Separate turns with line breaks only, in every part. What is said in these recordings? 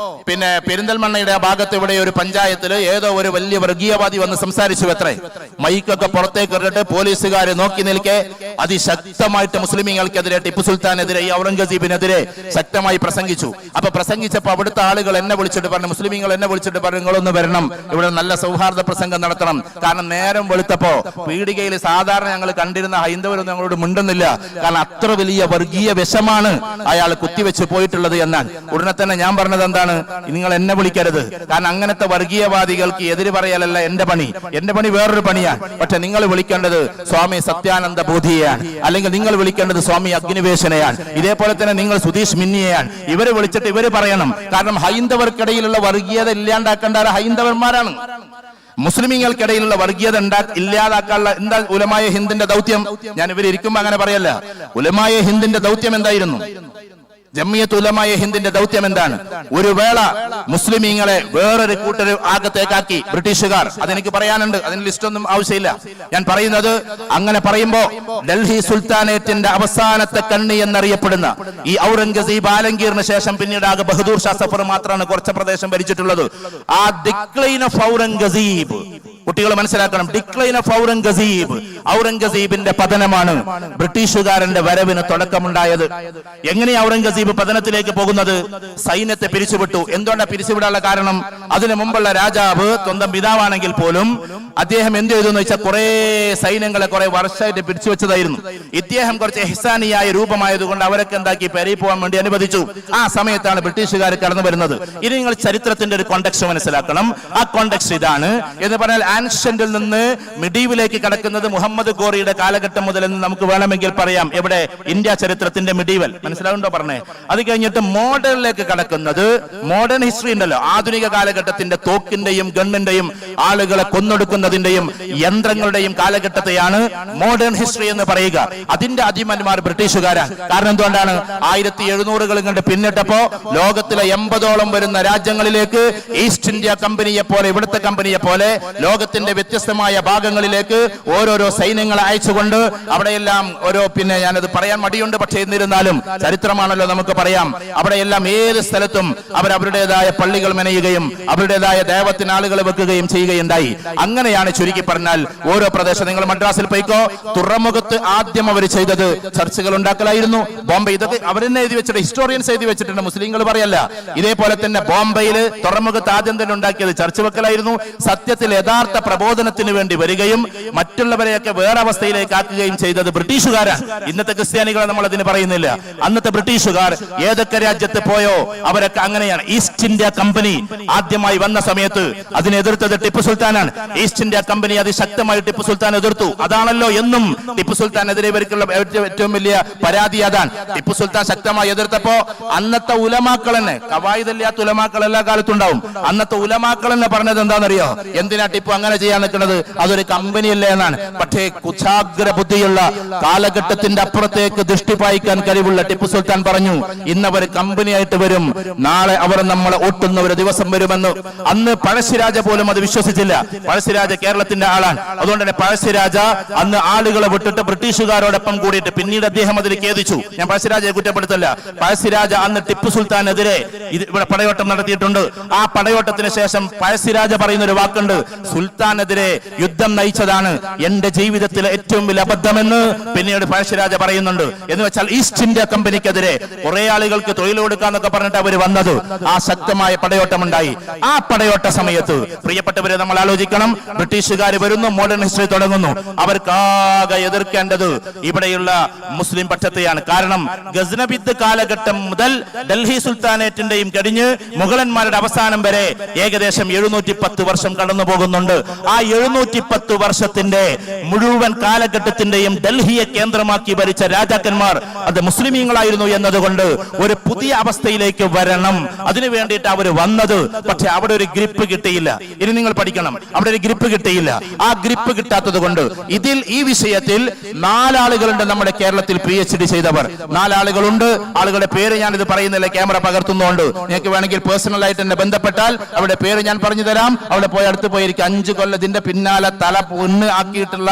പിന്നെ പെരിന്തൽമണ്ണയുടെ ആ ഭാഗത്ത് ഇവിടെ ഒരു പഞ്ചായത്തിൽ ഏതോ ഒരു വലിയ വർഗീയവാദി വന്ന് സംസാരിച്ചു അത്രേ. മൈക്കൊക്കെ പുറത്തേക്ക് ഇട്ടിട്ട് പോലീസുകാർ നോക്കി നിൽക്കെ അതിശക്തമായിട്ട് മുസ്ലിമീങ്ങൾക്കെതിരെ, ടിപ്പു സുൽത്താനെതിരെ, ഈ ഔറംഗസീബിനെതിരെ ശക്തമായി പ്രസംഗിച്ചു. അപ്പൊ പ്രസംഗിച്ചപ്പോൾ അവിടുത്തെ ആളുകൾ എന്നെ വിളിച്ചിട്ട് പറഞ്ഞു, മുസ്ലിമീങ്ങൾ എന്നെ വിളിച്ചിട്ട് പറഞ്ഞു, നിങ്ങളൊന്ന് വരണം, ഇവിടെ നല്ല സൗഹാർദ്ദ പ്രസംഗം നടത്തണം. കാരണം നേരം വെളുത്തപ്പോ പീടികയിൽ സാധാരണ ഞങ്ങൾ കണ്ടിരുന്ന ഹൈന്ദവരൊന്നും ഞങ്ങളോട് മിണ്ടുന്നില്ല. കാരണം അത്ര വലിയ വർഗീയ വിഷമാണ് അയാൾ കുത്തിവെച്ച് പോയിട്ടുള്ളത് എന്നാണ്. ഉടനെ തന്നെ ഞാൻ പറഞ്ഞത് എന്താണ്, നിങ്ങൾ എന്നെ വിളിക്കരുത്. കാരണം അങ്ങനത്തെ വർഗീയവാദികൾക്ക് എതിര് പറയലല്ല എന്റെ പണി. എന്റെ പണി വേറൊരു പണിയാണ്. പക്ഷെ നിങ്ങൾ വിളിക്കേണ്ടത് സ്വാമി സത്യാനന്ദ ബോധിയെയാണ്, അല്ലെങ്കിൽ നിങ്ങൾ വിളിക്കേണ്ടത് സ്വാമി അഗ്നിവേശനെയാണ്, ഇതേപോലെ തന്നെ നിങ്ങൾ സുധീഷ് മിന്നിയെയാണ്. ഇവരെ വിളിച്ചിട്ട് ഇവര് പറയണം. കാരണം ഹൈന്ദവർക്കിടയിലുള്ള വർഗീയത ഇല്ലാണ്ടാക്കേണ്ട ഹൈന്ദവന്മാരാണ്. മുസ്ലിമീങ്ങൾക്കിടയിലുള്ള വർഗീയത ഇല്ലാതാക്കാനുള്ള എന്താ ഉലമായ ഹിന്ദിന്റെ ദൗത്യം? ഞാൻ ഇവരിയ്ക്കുമ്പോ അങ്ങനെ പറയല്ല. ഉലമായ ഹിന്ദിന്റെ ദൗത്യം എന്തായിരുന്നു? ജമിയത്ത് ഉലമായ ഹിന്ദിന്റെ ദൗത്യം എന്താണ്? ഒരു വേള മുസ്ലിമീങ്ങളെ വേറൊരു കൂട്ടർ ആകത്തേക്കാക്കി ബ്രിട്ടീഷുകാർ. അതെനിക്ക് പറയാനുണ്ട്, അതിന് ലിസ്റ്റൊന്നും ആവശ്യമില്ല. ഞാൻ പറയുന്നത്, അങ്ങനെ പറയുമ്പോ ഡൽഹി സുൽത്താനേറ്റിന്റെ അവസാനത്തെ കണ്ണി എന്നറിയപ്പെടുന്ന ഈ ഔറംഗസീബ് ആലംഗീറിന് ശേഷം പിന്നീട് ആകെ ബഹദൂർ ഷാ സഫർ മാത്രമാണ് കുറച്ച് പ്രദേശം ഭരിച്ചിട്ടുള്ളത്. ആ ഡിക്ലൈൻ ഓഫ് ഔറംഗസീബ് കുട്ടികൾ മനസ്സിലാക്കണം. ഡിക്ലൈൻ ഓഫ് ഔറംഗസീബ്, ഔറംഗസീബിന്റെ പതനമാണ് ബ്രിട്ടീഷുകാരന്റെ വരവിന് തുടക്കമുണ്ടായത്. എങ്ങനെയാ ഔറംഗസീബ് പതനത്തിലേക്ക് പോകുന്നത്? സൈന്യത്തെ പിരിച്ചുവിട്ടു. എന്തുകൊണ്ടാണ് പിരിച്ചുവിടാനുള്ള കാരണം? അതിനു മുമ്പുള്ള രാജാവ് സ്വന്തം പിതാവാണെങ്കിൽ പോലും അദ്ദേഹം എന്ത് ചെയ്തു എന്ന് വെച്ചാൽ കുറെ സൈന്യങ്ങളെ കുറെ വർഷമായിട്ട് പിടിച്ചു വെച്ചതായിരുന്നു. ഇദ്ദേഹം കുറച്ച് എഹ്സാനിയായ രൂപമായതുകൊണ്ട് അവരൊക്കെ എന്താക്കി പെരി പോകാൻ വേണ്ടി അനുവദിച്ചു. ആ സമയത്താണ് ബ്രിട്ടീഷുകാർ കടന്നു വരുന്നത്. ഇനി നിങ്ങൾ ചരിത്രത്തിന്റെ ഒരു കോണ്ടെക്സ്റ്റ് മനസ്സിലാക്കണം. ആ കോണ്ടെക്സ്റ്റ് ഇതാണ് എന്ന് പറഞ്ഞാൽ, ആൻഷ്യന്റിൽ നിന്ന് മിഡീവിലേക്ക് കടക്കുന്നത് മുഹമ്മദ് ഗോറിയുടെ കാലഘട്ടം മുതൽ എന്ന് നമുക്ക് വേണമെങ്കിൽ പറയാം. എവിടെ? ഇന്ത്യ ചരിത്രത്തിന്റെ മിഡീവൽ. മനസ്സിലാവുണ്ടോ പറഞ്ഞേ? അത് കഴിഞ്ഞിട്ട് മോഡേണിലേക്ക് കടക്കുന്നത്, മോഡേൺ ഹിസ്റ്ററി ഉണ്ടല്ലോ, ആധുനിക കാലഘട്ടത്തിന്റെ തോക്കിന്റെയും ഗണ്ണിന്റെയും ആളുകളെ കൊന്നൊടുക്കുന്നതിന്റെയും യന്ത്രങ്ങളുടെയും കാലഘട്ടത്തെയാണ് മോഡേൺ ഹിസ്റ്ററി എന്ന് പറയുക. അതിന്റെ അധിപന്മാർ ബ്രിട്ടീഷുകാരാണ്. കാരണം എന്തുകൊണ്ടാണ്? 1700 കണ്ട് പിന്നിട്ടപ്പോ ലോകത്തിലെ 80ഓളം വരുന്ന രാജ്യങ്ങളിലേക്ക് ഈസ്റ്റ് ഇന്ത്യ കമ്പനിയെ പോലെ, ഇവിടുത്തെ കമ്പനിയെ പോലെ ലോകത്തിന്റെ വ്യത്യസ്തമായ ഭാഗങ്ങളിലേക്ക് ഓരോരോ സൈന്യങ്ങളെ അയച്ചുകൊണ്ട് അവിടെയെല്ലാം ഓരോ, പിന്നെ ഞാനത് പറയാൻ മടിയുണ്ട്, പക്ഷേ എന്നിരുന്നാലും ചരിത്രമാണല്ലോ, നമുക്ക് പറയാം. അവിടെയെല്ലാം ഏത് സ്ഥലത്തും അവരവരുടേതായ പള്ളികൾ മെനയുകയും അവരുടേതായ ദേവത്തിന് ആളുകൾ വെക്കുകയും ചെയ്യുകയുണ്ടായി. അങ്ങനെയാണ് ചുരുക്കി പറഞ്ഞാൽ ഓരോ പ്രദേശം. നിങ്ങൾ മദ്രാസിൽ പോയിക്കോ, തുറമുഖത്ത് ആദ്യം അവർ ചെയ്തത് ചർച്ചുകൾ ഉണ്ടാക്കലായിരുന്നു. ബോംബെ, ഇതൊക്കെ അവരെന്നെ എഴുതി വെച്ചിട്ട്, ഹിസ്റ്റോറിയൻസ് എഴുതി വെച്ചിട്ടുണ്ട്, മുസ്ലിങ്ങൾ പറയല്ല. ഇതേപോലെ തന്നെ ബോംബെയിൽ തുറമുഖത്ത് ആദ്യം തന്നെ ഉണ്ടാക്കിയത് ചർച്ച് വെക്കലായിരുന്നു. സത്യത്തിൽ യഥാർത്ഥ പ്രബോധനത്തിന് വേണ്ടി വരികയും മറ്റുള്ളവരെയൊക്കെ വേറെ അവസ്ഥയിലേക്ക് ആക്കുകയും ചെയ്തത് ബ്രിട്ടീഷുകാരാണ്. ഇന്നത്തെ ക്രിസ്ത്യാനികളെ നമ്മൾ അതിന് പറയുന്നില്ല. അന്നത്തെ ബ്രിട്ടീഷുകാർ ഏതൊക്കെ രാജ്യത്ത് പോയോ അവരൊക്കെ അങ്ങനെയാണ്. ഈസ്റ്റ് ഇന്ത്യ കമ്പനി ആദ്യമായി വന്ന സമയത്ത് അതിനെ എതിർത്തത് ടിപ്പു സുൽത്താനാണ്. ഈസ്റ്റ് ഇന്ത്യ കമ്പനി അതിശക്തമായി ടിപ്പു സുൽത്താൻ എതിർത്തു. അതാണല്ലോ എന്നും ടിപ്പു സുൽത്താനെതിരെ ഇവർക്കുള്ള ഏറ്റവും വലിയ പരാതി അതാണ്. ടിപ്പു സുൽത്താൻ ശക്തമായി എതിർത്തപ്പോ അന്നത്തെ ഉലമാക്കൾ തന്നെ, കവായിദല്ലാത്ത ഉലമാക്കൾ എല്ലാ കാലത്തും ഉണ്ടാവും, അന്നത്തെ ഉലമാക്കൾ തന്നെ പറഞ്ഞത് എന്താണെന്നറിയോ? എന്തിനാ ടിപ്പു അങ്ങനെ ചെയ്യാൻ നിൽക്കുന്നത്? അതൊരു കമ്പനിയല്ലേ എന്നാണ്. പക്ഷേ കുശാഗ്ര ബുദ്ധിയുള്ള, കാലഘട്ടത്തിന്റെ അപ്പുറത്തേക്ക് ദൃഷ്ടി പായിക്കാൻ കഴിവുള്ള ടിപ്പു സുൽത്താൻ പറഞ്ഞു, ഇന്നവർ കമ്പനിയായിട്ട് വരും, നാളെ അവർ നമ്മളെ ഓട്ടുന്ന ഒരു ദിവസം വരുമെന്ന്. അന്ന് പഴശ്ശിരാജ പോലും അത് വിശ്വസിച്ചില്ല. പഴശ്ശിരാജ കേരളത്തിന്റെ ആളാണ്. അതുകൊണ്ട് തന്നെ പഴശ്ശിരാജ അന്ന് ആളുകളെ വിട്ടിട്ട് ബ്രിട്ടീഷുകാരോടൊപ്പം കൂടിയിട്ട്, പിന്നീട് അദ്ദേഹം അതിൽ ഖേദിച്ചു. ഞാൻ പഴശ്ശിരാജയെ കുറ്റപ്പെടുത്തല്ല. പഴശ്ശിരാജ അന്ന് ടിപ്പു സുൽത്താനെതിരെ ഇവിടെ പടയോട്ടം നടത്തിയിട്ടുണ്ട്. ആ പടയോട്ടത്തിന് ശേഷം പഴശ്ശിരാജ പറയുന്ന ഒരു വാക്കുണ്ട്, സുൽത്താനെതിരെ യുദ്ധം നയിച്ചതാണ് എന്റെ ജീവിതത്തിലെ ഏറ്റവും വലിയ അബദ്ധമെന്ന് പിന്നീട് പഴശ്ശിരാജ പറയുന്നുണ്ട്. എന്ന് വെച്ചാൽ ഈസ്റ്റ് ഇന്ത്യ കമ്പനിക്കെതിരെ കുറെ ആളുകൾക്ക് തൊഴിൽ കൊടുക്കാന്നൊക്കെ പറഞ്ഞിട്ട് അവർ വന്നത്, ആ ശക്തമായ പടയോട്ടം ഉണ്ടായി. ആ പടയോട്ട സമയത്ത് പ്രിയപ്പെട്ടവരെ നമ്മൾ ആലോചിക്കണം, ബ്രിട്ടീഷുകാർ വരുന്നു, മോഡേൺ ഹിസ്റ്ററി തുടങ്ങുന്നു. അവർക്കാകെ എതിർക്കേണ്ടത് ഇവിടെയുള്ള മുസ്ലിം പക്ഷത്തെയാണ്. കാരണം ഗസ്നബിദ് കാലഘട്ടം മുതൽ ഡൽഹി സുൽത്താനേറ്റിന്റെയും കഴിഞ്ഞ് മുഗളന്മാരുടെ അവസാനം വരെ ഏകദേശം 710 വർഷം കടന്നു പോകുന്നുണ്ട്. ആ 710 വർഷത്തിന്റെ മുഴുവൻ കാലഘട്ടത്തിന്റെയും ഡൽഹിയെ കേന്ദ്രമാക്കി ഭരിച്ച രാജാക്കന്മാർ അത് മുസ്ലിമീങ്ങളായിരുന്നു എന്നതുകൊണ്ട് ഒരു പുതിയ അവസ്ഥയിലേക്ക് വരണം, അതിനു വേണ്ടിയിട്ട് അവർ വന്നത്. പക്ഷെ അവിടെ ഒരു ഗ്രിപ്പ് കിട്ടിയില്ല. ഇനി നിങ്ങൾ പഠിക്കണം, അവിടെ ഒരു ഗ്രിപ്പ് കിട്ടിയില്ല. ആ ഗ്രിപ്പ് കിട്ടാത്തത് കൊണ്ട് ഈ വിഷയത്തിൽ 4 ആളുകളുണ്ട് നമ്മുടെ കേരളത്തിൽ PhD ചെയ്തവർ. 4 ആളുകളുണ്ട്. ആളുകളുടെ പേര് ഞാൻ ഇത് പറയുന്നില്ല, ക്യാമറ പകർത്തുന്നതുകൊണ്ട്. നിങ്ങൾക്ക് വേണമെങ്കിൽ പേഴ്സണൽ ആയിട്ട് എന്നെ ബന്ധപ്പെട്ടാൽ അവരുടെ പേര് ഞാൻ പറഞ്ഞു തരാം. അവിടെ പോയി അടുത്ത് പോയിരിക്കും. 5 5 കൊല്ലത്തിന്റെ പിന്നാലെ തല പൊന്ന് ആക്കിയിട്ടുള്ള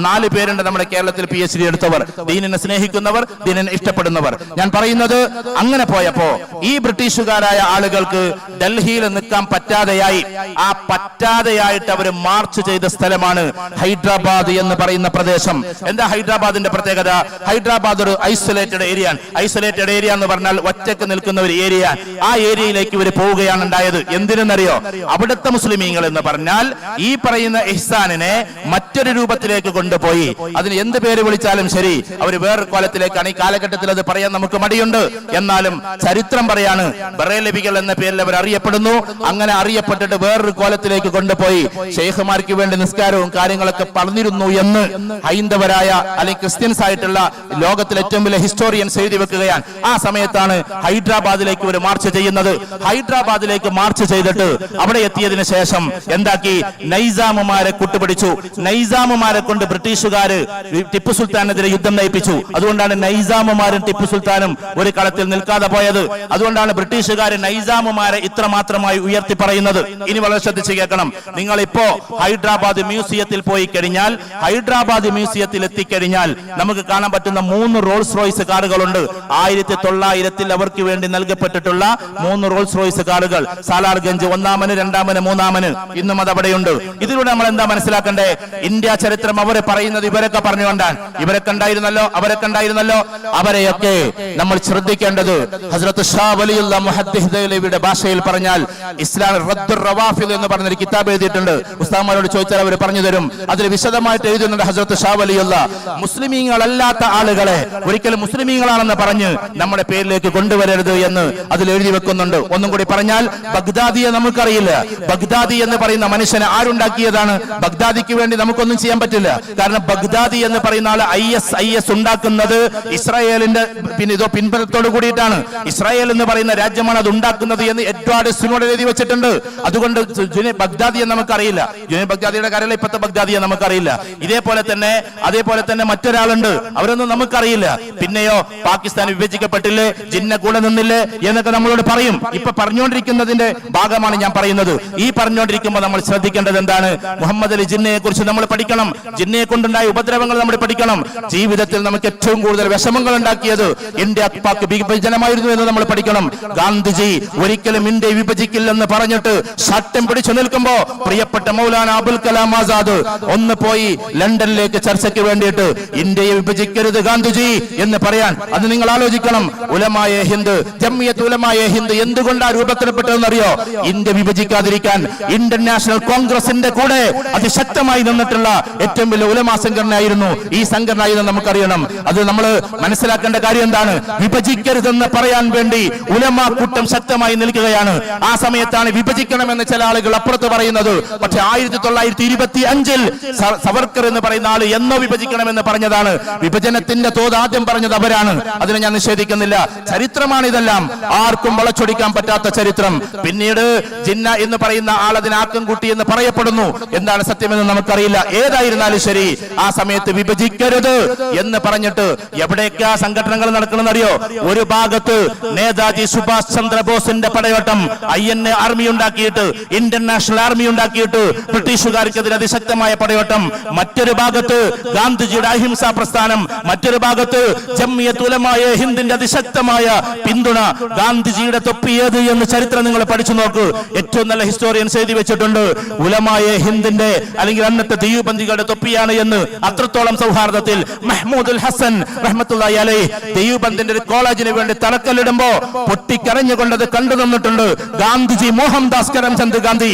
4 പേരുണ്ട് നമ്മുടെ കേരളത്തിൽ PhD എടുത്തവർ, ദീനിനെ സ്നേഹിക്കുന്നവർ, ദീനിനെ ഇഷ്ടപ്പെടുന്നവർ. ഞാൻ പറയുന്നത്, അങ്ങനെ പോയപ്പോ ഈ ബ്രിട്ടീഷുകാരായ ആളുകൾക്ക് ഡൽഹിയിൽ നിൽക്കാൻ പറ്റാതെയായി. ആ പറ്റാതെയായിട്ട് അവർ മാർച്ച് ചെയ്ത സ്ഥലമാണ് ഹൈദരാബാദ് എന്ന് പറയുന്ന പ്രദേശം. എന്താ ഹൈദരാബാദിന്റെ പ്രത്യേകത? ഹൈദരാബാദ് ഒരു ഐസൊലേറ്റഡ് ഏരിയ. ഐസൊലേറ്റഡ് ഏരിയ എന്ന് പറഞ്ഞാൽ ഒറ്റക്ക് നിൽക്കുന്ന ഒരു ഏരിയ. ആ ഏരിയയിലേക്ക് ഇവർ പോവുകയാണ് ഉണ്ടായത്. എന്തിനെന്നറിയോ? അവിടുത്തെ മുസ്ലിമീങ്ങൾ എന്ന് പറഞ്ഞാൽ ഈ പറയുന്ന ഇഹ്സാനിനെ മറ്റൊരു രൂപത്തിലേക്ക് കൊണ്ടുപോയി. അതിന് എന്ത് പേര് വിളിച്ചാലും ശരി, അവർ വേറൊരു കോലത്തിലേക്കാണ്. ഈ കാലഘട്ടത്തിൽ അത് പറയാൻ നമുക്ക് മടിയുണ്ട്. എന്നാലും ചരിത്രം പറയാണ്, ബറേലവികൾ എന്ന പേരിൽ അവർ അറിയപ്പെടുന്നു. അങ്ങനെ അറിയപ്പെട്ടിട്ട് വേറൊരു കോലത്തിലേക്ക് കൊണ്ടുപോയി ഷെയ്ഖുമാർക്ക് വേണ്ടി നിസ്കാരവും കാര്യങ്ങളൊക്കെ പറഞ്ഞിരുന്നു എന്ന് ഹൈന്ദവരായ അല്ലെങ്കിൽ ക്രിസ്ത്യൻസ് ആയിട്ടുള്ള ലോകത്തിലെ ഏറ്റവും വലിയ ഹിസ്റ്റോറിയൻസ് എഴുതി വെക്കുകയാണ്. ആ സമയത്താണ് ഹൈദരാബാദിലേക്ക് ഒരു മാർച്ച് ചെയ്യുന്നത്. ഹൈദരാബാദിലേക്ക് മാർച്ച് ചെയ്തിട്ട് അവിടെ എത്തിയതിനു ശേഷം എന്താക്കി? നൈസാമുമാരെ കൂട്ടുപിടിച്ചു. നൈസാമുമാരെ കൊണ്ട് ബ്രിട്ടീഷുകാര് ടിപ്പു സുൽത്താനെതിരെ യുദ്ധം നയിപ്പിച്ചു. അതുകൊണ്ടാണ് നൈസാമുമാരും ടിപ്പു സുൽത്താനും ഒരു കളത്തിൽ നിൽക്കാതെ പോയത്. അതുകൊണ്ടാണ് ബ്രിട്ടീഷുകാർ നൈസാമുമാരെ ഇത്രമാത്രമായി ഉയർത്തി പറയുന്നത്. ഇനി വളരെ ശ്രദ്ധിച്ച് കേൾക്കണം. നിങ്ങൾ ഇപ്പോ ഹൈദരാബാദ് മ്യൂസിയത്തിൽ പോയി കഴിഞ്ഞാൽ, ഹൈദരാബാദ് മ്യൂസിയത്തിൽ എത്തിക്കഴിഞ്ഞാൽ നമുക്ക് കാണാൻ പറ്റുന്ന 3 റോൾസ് റോയ്സ് കാറുകളുണ്ട്. 1900 അവർക്ക് വേണ്ടി നൽകപ്പെട്ടിട്ടുള്ള 3 റോൾസ് റോയ്സ് കാറുകൾ. സാലാർഗഞ്ച് 1-മന്, 2-മന്, 3-മന് ഇന്നും അത് അവിടെയുണ്ട്. ഇതിലൂടെ നമ്മൾ എന്താ മനസ്സിലാക്കണ്ടേ? ഇന്ത്യ ചരിത്രം അവർ പറയുന്നത് ഇവരൊക്കെ പറഞ്ഞുകൊണ്ടാണ്. ഇവരൊക്കെ ഉണ്ടായിരുന്നല്ലോ, അവരൊക്കെ ഉണ്ടായിരുന്നല്ലോ. അവരെയൊക്കെ നമ്മൾ ശ്രദ്ധിക്കേണ്ടത് ഹസ്രത്ത് ഷാ വലിയുള്ള മുഹദ്ദിസ് ദഹ്ലവിയുടെ ഭാഷയിൽ പറഞ്ഞാൽ ഇസ്ലാം റദ്ദുർ റവാഫിദ് എന്ന് പറഞ്ഞൊരു കിതാബ് എഴുതിയിട്ടുണ്ട്. ഉസ്താദ്മാരോട് ചോദിച്ചാൽ അവർ പറഞ്ഞു തരും. അതിൽ വിശദമായിട്ട് എഴുതുന്നുണ്ട് ഹസ്രത്ത് ഷാ വലിയുള്ള മുസ്ലിമീങ്ങളല്ലാത്ത ആളുകളെ ഒരിക്കലും മുസ്ലിമീങ്ങളാണെന്ന് പറഞ്ഞ് നമ്മുടെ പേരിലേക്ക് കൊണ്ടുവരരുത് എന്ന് അതിൽ എഴുതി വെക്കുന്നുണ്ട്. ഒന്നും കൂടി പറഞ്ഞാൽ, ബഗ്ദാദിയെ നമുക്കറിയില്ല. ബഗ്ദാദി എന്ന് പറയുന്ന മനുഷ്യനെ ആരുണ്ടാക്കിയതാണ്? ബഗ്ദാദിക്ക് വേണ്ടി നമുക്കൊന്നും ചെയ്യാൻ പറ്റില്ല. കാരണം ബഗ്ദാദി എന്ന് പറയുന്ന ആള് IS ഉണ്ടാക്കുന്നത് ഇസ്രായേലിന്റെ പിൻബലത്തോട് കൂടിയിട്ടാണ്. ഇസ്രായേൽ എന്ന് പറയുന്ന രാജ്യമാണ് അത് ഉണ്ടാക്കുന്നത് എന്ന് എഡ്വാർഡ് സ്നോഡൻ എഴുതി വെച്ചിട്ടുണ്ട്. അതുകൊണ്ട് ബഗ്ദാദിയെ നമുക്കറിയില്ല. ബഗ്ദാദിയുടെ കാര്യമല്ല, ഇപ്പോഴത്തെ ബഗ്ദാദിയെ നമുക്കറിയില്ല. അതേപോലെ തന്നെ മറ്റൊരാളുണ്ട്, അവരൊന്നും നമുക്കറിയില്ല. പിന്നെയോ പാകിസ്ഥാൻ വിഭജിക്കപ്പെട്ടില്ലേ, ജിന്ന കൂടെ നിന്നില്ലേ എന്നൊക്കെ നമ്മളോട് പറയും. ഇപ്പൊ പറഞ്ഞുകൊണ്ടിരിക്കുന്നതിന്റെ ഭാഗമാണ് ഞാൻ പറയുന്നത്. ഈ പറഞ്ഞുകൊണ്ടിരിക്കുമ്പോൾ നമ്മൾ ശ്രദ്ധിക്കേണ്ടത് എന്താണ്? മുഹമ്മദ് അലി ജിന്നയെ കുറിച്ച് നമ്മൾ പഠിക്കണം. ജിന്നയെ കൊണ്ടുണ്ടായ ഉപദ്രവങ്ങൾ നമ്മൾ പഠിക്കണം. ജീവിതത്തിൽ നമുക്ക് ഏറ്റവും കൂടുതൽ വിഷമങ്ങൾ ഉണ്ടാക്കിയത് ഇന്ത്യ പാക് വിഭജനമായിരുന്നു എന്ന് നമ്മൾ പഠിക്കണം. ഗാന്ധിജി ഒരിക്കലും ഇന്ത്യ വിഭജിക്കില്ലെന്ന് പറഞ്ഞിട്ട് ശട്ടം പിടിച്ചു നിൽക്കുമ്പോ പ്രിയപ്പെട്ട മൗലാന അബുൽ കലാം ആസാദ് ഒന്ന് പോയി ലണ്ടനിലേക്ക് ചർച്ചയ്ക്ക് വേണ്ടിയിട്ട് ഇന്ത്യയെ വിഭജിക്കരുത് ഗാന്ധിജി എന്ന് പറയാൻ. അത് നിങ്ങൾ ആലോചിക്കണം. ഉലമായെ ഹിന്ദ്, ജമിയത്ത് ഉലമായെ ഹിന്ദ് എന്തുകൊണ്ടാണ് രൂപത്തിൽപ്പെട്ടതെന്നറിയോ? ഇന്ത്യ വിഭജിക്കാതിരിക്കാൻ ഇന്ത്യൻ നാഷണൽ കോൺഗ്രസിന്റെ കൂടെ അതിശക്തമായി നിന്നിട്ടുള്ള ഏറ്റവും വലിയ ഉലമാ സംഘടനയായിരുന്നു ഈ സംഘടന എന്ന് നമുക്കറിയണം. അത് നമ്മൾ മനസ്സിലാക്കേണ്ട കാര്യം എന്താണ്? വിഭജിക്കരുതെന്ന് പറയാൻ വേണ്ടി ഉലമാ കൂട്ടം ശക്തമായി നിൽക്കുകയാണ്. ആ സമയത്താണ് വിഭജിക്കണമെന്ന് ചില ആളുകൾ അപ്പുറത്ത് പറയുന്നത്. പക്ഷെ 1925 സവർക്കർ എന്ന് പറയുന്ന ആള് എന്നോ വിഭജിക്കണമെന്ന് പറഞ്ഞതാണ്. വിഭജനത്തിന്റെ തോത് ആദ്യം പറഞ്ഞത് അവരാണ്. അതിനെ ഞാൻ നിഷേധിക്കുന്നില്ല. ചരിത്രമാണ് ഇതെല്ലാം. ആർക്കും വളച്ചൊടിക്കാൻ പറ്റാത്ത ചരിത്രം. പിന്നീട് ജിന്ന എന്ന് പറയുന്ന ആൾ അതിന് ആക്കം കൂട്ടി എന്ന് പറയപ്പെടുന്നു. എന്താണ് സത്യമെന്ന് നമുക്കറിയില്ല. ഏതായിരുന്നാലും ശരി, ആ സമയത്ത് വിഭജിക്കരുത് എന്ന് പറഞ്ഞിട്ട് എവിടേക്കാ സംഘടനകൾ നടക്കണമെന്നറിയോ? ഒരു ഭാഗത്ത് നേതാജി സുഭാഷ് ചന്ദ്രബോസിന്റെ പടയോട്ടം, INA ആർമി ഉണ്ടാക്കിയിട്ട്, ഇന്ത്യൻ നാഷണൽ ആർമി ഉണ്ടാക്കിയിട്ട് ബ്രിട്ടീഷുകാർക്കെതിരെ അതിശക്തമായ പടയോട്ടം. മറ്റൊരു ഭാഗത്ത് ഗാന്ധിജിയുടെ അഹിംസാ പ്രസ്ഥാനം. മറ്റൊരു ഭാഗത്ത് ജമിയത്ത് ഉലമായെ ഹിന്ദിന്റെ അതിശക്തമായ പിന്തുണ. ഗാന്ധിജിയുടെ തൊപ്പിയത് എന്ന് ചരിത്രം നിങ്ങൾ പഠിച്ചു നോക്ക്. ഏറ്റവും നല്ല ഹിസ്റ്റോറിയൻസ് എഴുതി വെച്ചിട്ടുണ്ട്. ഉലമായെ ഹിന്ദിന്റെ അല്ലെങ്കിൽ അന്നത്തെ ദീവബന്ദികളുടെ തൊപ്പിയാണ് എന്ന്. അത്രത്തോളം സൗഹാർദ്ദത്തിൽ മഹ്മൂദുൽ ഹസൻ റഹ്മത്തുള്ളാഹി അലൈഹി ദീവബന്ദിന്റെ ഒരു കോളേജിന് വേണ്ടി തലക്കല്ലിടുമ്പോ പൊട്ടിക്കരഞ്ഞുകൊണ്ടത് കണ്ടു നിന്നിട്ടുണ്ട്. ഗാന്ധിജി, മോഹൻദാസ് കരംചന്ദ്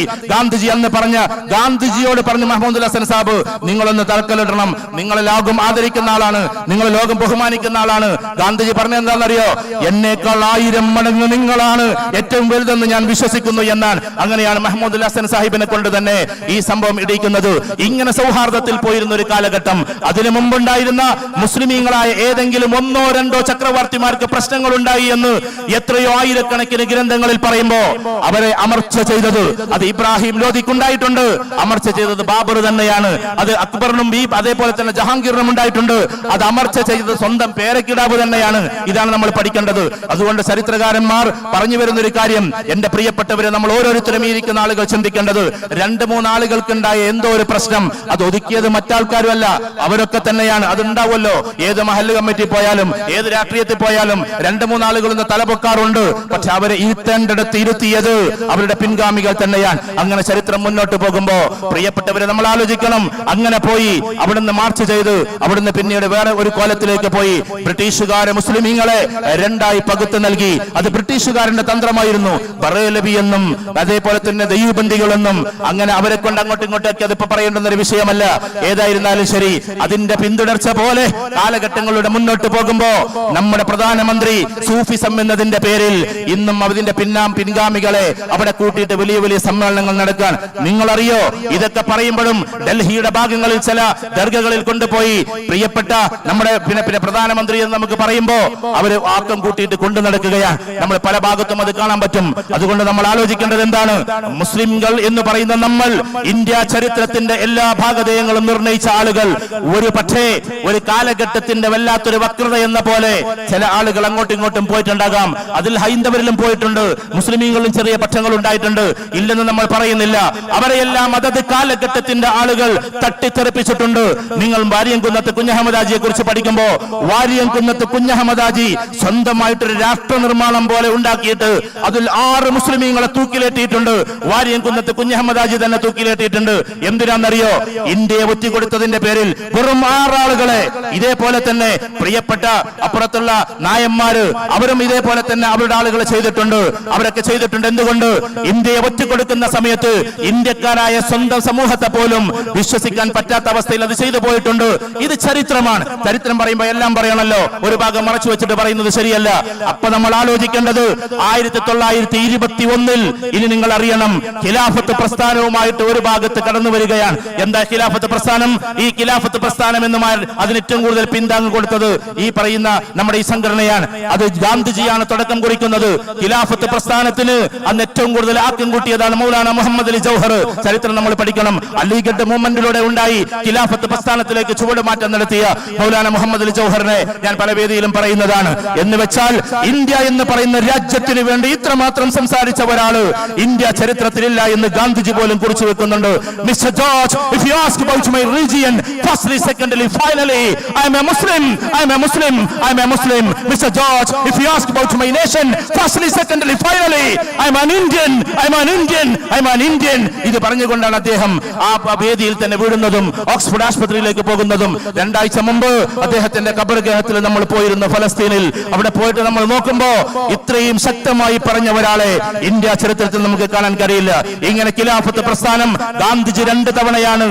ഗാന്ധിജി അന്ന് പറഞ്ഞ, ഗാന്ധിജിയോട് പറഞ്ഞു മഹ്മൂദുൽ ഹസൻ സാബ്, നിങ്ങളൊന്ന് തലക്കല്ലിടണം. നിങ്ങളെ ലോകം ആദരിക്കുന്ന ആളാണ്, നിങ്ങൾ ലോകം ബഹുമാനിക്കുന്ന ആളാണ്. ഗാന്ധിജി പറഞ്ഞ എന്താണെന്നറിയോ? എന്നേക്കാൾ 1000 മടങ്ങ് നിങ്ങളാണ് ഏറ്റവും വലുതെന്ന് ഞാൻ വിശ്വസിക്കുന്നു എന്നാണ്. അങ്ങനെയാണ് മഹ്മൂദുൽ ഹസൻ സാഹിബിനെ കൊണ്ട് തന്നെ ഈ സംഭവം ഇടിക്കുന്നത്. ഇങ്ങനെ സൗഹാർദ്ദത്തിൽ പോയിരുന്ന ഒരു കാലഘട്ടം. അതിനു മുമ്പുണ്ടായിരുന്ന മുസ്ലിമീങ്ങളായ ഏതെങ്കിലും 1-2 ചക്രവർത്തിമാർക്ക് പ്രശ്നങ്ങൾ ഉണ്ടായി എന്ന് എത്രയോ ആയിരക്കണക്കിന് ഗ്രന്ഥങ്ങളിൽ പറയുമ്പോ അവരെ അമർച്ച ചെയ്തത് അത് ഇബ്രാഹിം ലോധിക്കുണ്ടായിട്ടുണ്ട്. അമർച്ച ചെയ്തത് ബാബർ തന്നെയാണ്. അത് അക്ബറിനും അതേപോലെ തന്നെ ജഹാംഗീറിനും ഉണ്ടായിട്ടുണ്ട്. അത് അമർച്ച ചെയ്തത് സ്വന്തം പേരക്കിടാവ് തന്നെയാണ്. ഇതാണ് നമ്മൾ പഠിക്കേണ്ടത്. അതുകൊണ്ട് ചരിത്രകാരന്മാർ പറഞ്ഞു വരുന്ന ഒരു കാര്യം, എന്റെ പ്രിയപ്പെട്ടവരെ, നമ്മൾ ഓരോരുത്തരും ഇരിക്കുന്ന ആളുകൾ ചിന്തിക്കേണ്ടത്, 2 2-3 ആളുകൾക്കുണ്ടായ എന്തോ ഒരു പ്രശ്നം, അത് ഒതുക്കിയത് മറ്റാൾക്കാരുമല്ല, അവരൊക്കെ തന്നെയാണ്. അതുണ്ടാവുമല്ലോ, ഏത് മഹല്ല് കമ്മിറ്റി പോയാലും ഏത് രാഷ്ട്രീയത്തിൽ പോയാലും 2-3 ആളുകൾ ഇന്ന് തലപൊക്കാറുണ്ട്. പക്ഷെ അവരെ ഇരുത്തേണ്ടിടത്ത് ഇരുത്തിയത് അവരുടെ പിൻഗാമികൾ തന്നെയാണ്. അങ്ങനെ ചരിത്രം മുന്നോട്ട് പോകുമ്പോ പ്രിയപ്പെട്ടവരെ നമ്മൾ ആലോചിക്കണം. അങ്ങനെ പോയി അവിടുന്ന് മാർച്ച് ചെയ്ത് അവിടുന്ന് പിന്നീട് വേറെ ഒരു കോലത്തിലേക്ക് പോയി ബ്രിട്ടീഷുകാരെ മുസ്ലിമീങ്ങളെ രണ്ടായി പകുത്ത് നൽകി. അത് ബ്രിട്ടീഷുകാരന്റെ തന്ത്രമായിരുന്നു. ബറേലവി എന്നും അതേപോലെ തന്നെ ദൈവബന്ധികളെന്നും അങ്ങനെ അവരെ കൊണ്ട് അങ്ങോട്ടും ഇങ്ങോട്ടൊക്കെ അതിപ്പോ പറയേണ്ടുന്ന ഒരു വിഷയമല്ല. ഏതായിരുന്നാലും ശരി, അതിന്റെ പിന്തുടർച്ച പോലെ കാലഘട്ടങ്ങളുടെ മുന്നോട്ട് പോകുമ്പോ നമ്മുടെ പ്രധാനമന്ത്രി സൂഫിസം എന്നതിന്റെ പേരിൽ ഇന്നും അതിന്റെ പിൻഗാമികളെ അവിടെ കൂട്ടിയിട്ട് വലിയ വലിയ സമ്മേളനങ്ങൾ നടക്കാൻ നിങ്ങളറിയോ? ഇതൊക്കെ പറയുമ്പോഴും ഡൽഹിയുടെ ഭാഗങ്ങളിൽ ചില ദർഗകളിൽ കൊണ്ടുപോയി പ്രിയപ്പെട്ട നമ്മുടെ പിന്നെ പ്രധാനമന്ത്രി എന്ന് നമുക്ക് പറയുമ്പോ അവര് ആക്കം കൂട്ടിയിട്ട് കൊണ്ടു നടക്കുകയാണ്. നമ്മൾ പല ഭാഗത്തും അത് കാണാൻ പറ്റും. അതുകൊണ്ട് നമ്മൾ ആലോചിക്കേണ്ടത് എന്താണ്? മുസ്ലിംകൾ എന്ന് പറയുന്ന നമ്മൾ ഇന്ത്യ ചരിത്രത്തിന്റെ എല്ലാ ഭാഗധേയങ്ങളും നിർണയിച്ച ആളുകൾ ഒരു പക്ഷേ ഒരു കാലഘട്ടത്തിന്റെ വല്ലാത്തൊരു വക്രത എന്ന പോലെ ചില ആളുകൾ അങ്ങോട്ടും ഇങ്ങോട്ടും പോയിട്ടുണ്ടാകാം. അതിൽ ഹൈന്ദവരിലും പോയിട്ടുണ്ട്, മുസ്ലിമീങ്ങളിലും ചെറിയ പക്ഷങ്ങൾ ഉണ്ടായിട്ടുണ്ട്, ഇല്ലെന്ന് നമ്മൾ പറയുന്നില്ല. അവരെയെല്ലാം അതത് കാലഘട്ടത്തിന്റെ ആളുകൾ തട്ടിത്തെറിപ്പിച്ചിട്ടുണ്ട്. നിങ്ങൾ വാര്യംകുന്നത്ത് കുഞ്ഞഹമ്മദാജിയെ കുറിച്ച് പഠിക്കുമ്പോ വാര്യംകുന്നത്ത് കുഞ്ഞഹമ്മദാജി സ്വന്തമായിട്ടൊരു രാഷ്ട്ര നിർമ്മാണം പോലെ ഉണ്ടാക്കിയിട്ട് അതിൽ 6 മുസ്ലിമീങ്ങളെ തൂക്കിലേറ്റിയിട്ടുണ്ട്. വാര്യംകുന്നത്ത് കുഞ്ഞഹമ്മദാജി തന്നെ തൂക്കിലേറ്റിയിട്ടുണ്ട്. എന്തിനാണെന്നറിയോ? ഇന്ത്യയെ ഒറ്റിക്കൊടുത്തതിന്റെ പേരിൽ വെറും 6 ആളുകളെ ഇതേപോലെ തന്നെ പ്രിയപ്പെട്ട അപ്പുറത്തുള്ള നായന്മാര് അവരും ഇതേപോലെ തന്നെ അവരുടെ ആളുകളെ ചെയ്തിട്ടുണ്ട്. അവരൊക്കെ ചെയ്തിട്ടുണ്ട്. എന്തുകൊണ്ട്? ഇന്ത്യയെ ഒറ്റിക്കൊടുക്കുന്ന സമയത്ത് ഇന്ത്യക്കാരായ സ്വന്തം സമൂഹത്തെ പോലും വിശ്വസിക്കാൻ പറ്റാത്ത അവസ്ഥയിൽ അത് ചെയ്തു പോയിട്ടുണ്ട്. ഇത് ചരിത്രമാണ്. ചരിത്രം പറയുമ്പോൾ എല്ലാം പറയണല്ലോ, ഒരു ഭാഗം മറച്ചു വെച്ചിട്ട് പറയുന്നത് ശരിയല്ല. അപ്പൊ നമ്മൾ ആലോചിക്കേണ്ടത് 1921 ഇനി നിങ്ങൾ അറിയണം, ഖിലാഫത്ത് പ്രസ്ഥാനവുമായിട്ട് ഒരു ഭാഗത്ത് കടന്നു വരികയാണ്. എന്താ ഖിലാഫത്ത് പ്രസ്ഥാനം? ഈ ഖിലാഫത്ത് പ്രസ്ഥാനം എന്ന് അതിന് ഏറ്റവും കൂടുതൽ പിന്താങ്ങ് കൊടുത്തത് ഈ പറയുന്ന നമ്മുടെ ഈ സംഘടനയാണ്. അത് ഗാന്ധിജിയാണ് തുടക്കം കുറിക്കുന്നത്. ഖിലാഫത്ത് പ്രസ്ഥാനത്തിന് അന്ന് ഏറ്റവും കൂടുതൽ ആക്കം കൂട്ടിയതാണ് മൗലാന മുഹമ്മദ് അലി ജൗഹർ. ചരിത്രം നമ്മൾ പഠിക്കണം. അലിഗഡ് മൂവ്മെന്റിലൂടെ ഉണ്ടായി ഖിലാഫത്ത് പ്രസ്ഥാനത്തിലേക്ക് ചുവടുമാറ്റം നടത്തിയ മൗലാന മുഹമ്മദ് അലി ജൗഹറിനെ ഞാൻ പല വേദിയിലും പറയുന്നതാണ്. എന്ന് വെച്ചാൽ ഇന്ത്യ എന്ന് പറയുന്ന രാജ്യത്തിന് വേണ്ടി ഇത്രമാത്രം സംസാരിച്ച ഒരാള് ഇന്ത്യ ചരിത്രത്തിലില്ല എന്ന് ഗാന്ധിജി പോലും കുറിച്ചു വെക്കുന്നുണ്ട്. Mister George, if you ask about my region, firstly, secondly, finally, I am a Muslim, I am a Muslim, I am a Muslim. Mr. George, if you ask about my nation, firstly, secondly, finally, I am an Indian, I am an Indian, I am an Indian. ഇത് പറഞ്ഞുകൊണ്ടാണ് അദ്ദേഹം ആ വേദിയിൽ തന്നെ വീഴുന്നതും Oxford ആശുപത്രിയിലേക്ക് പോകുന്നതും. 2 ആഴ്ച മുമ്പ് അദ്ദേഹത്തിന്റെ ഖബർഗഹത്തിൽ നമ്മൾ പോയിരുന്നു ഫലസ്തീനിൽ. അവിടെ പോയിട്ട് നമ്മൾ നോക്കുമ്പോ ഇത്രയും ശക്തമായി പറഞ്ഞ ഒരാളെ ഇന്ത്യ ചരിത്രത്തിൽ നമുക്ക് കാണാൻ കഴിയില്ല. ഇങ്ങനെ ഖിലാഫത്ത് പ്രസ്ഥാനം ഗാന്ധിജി 2 തവണയാണ്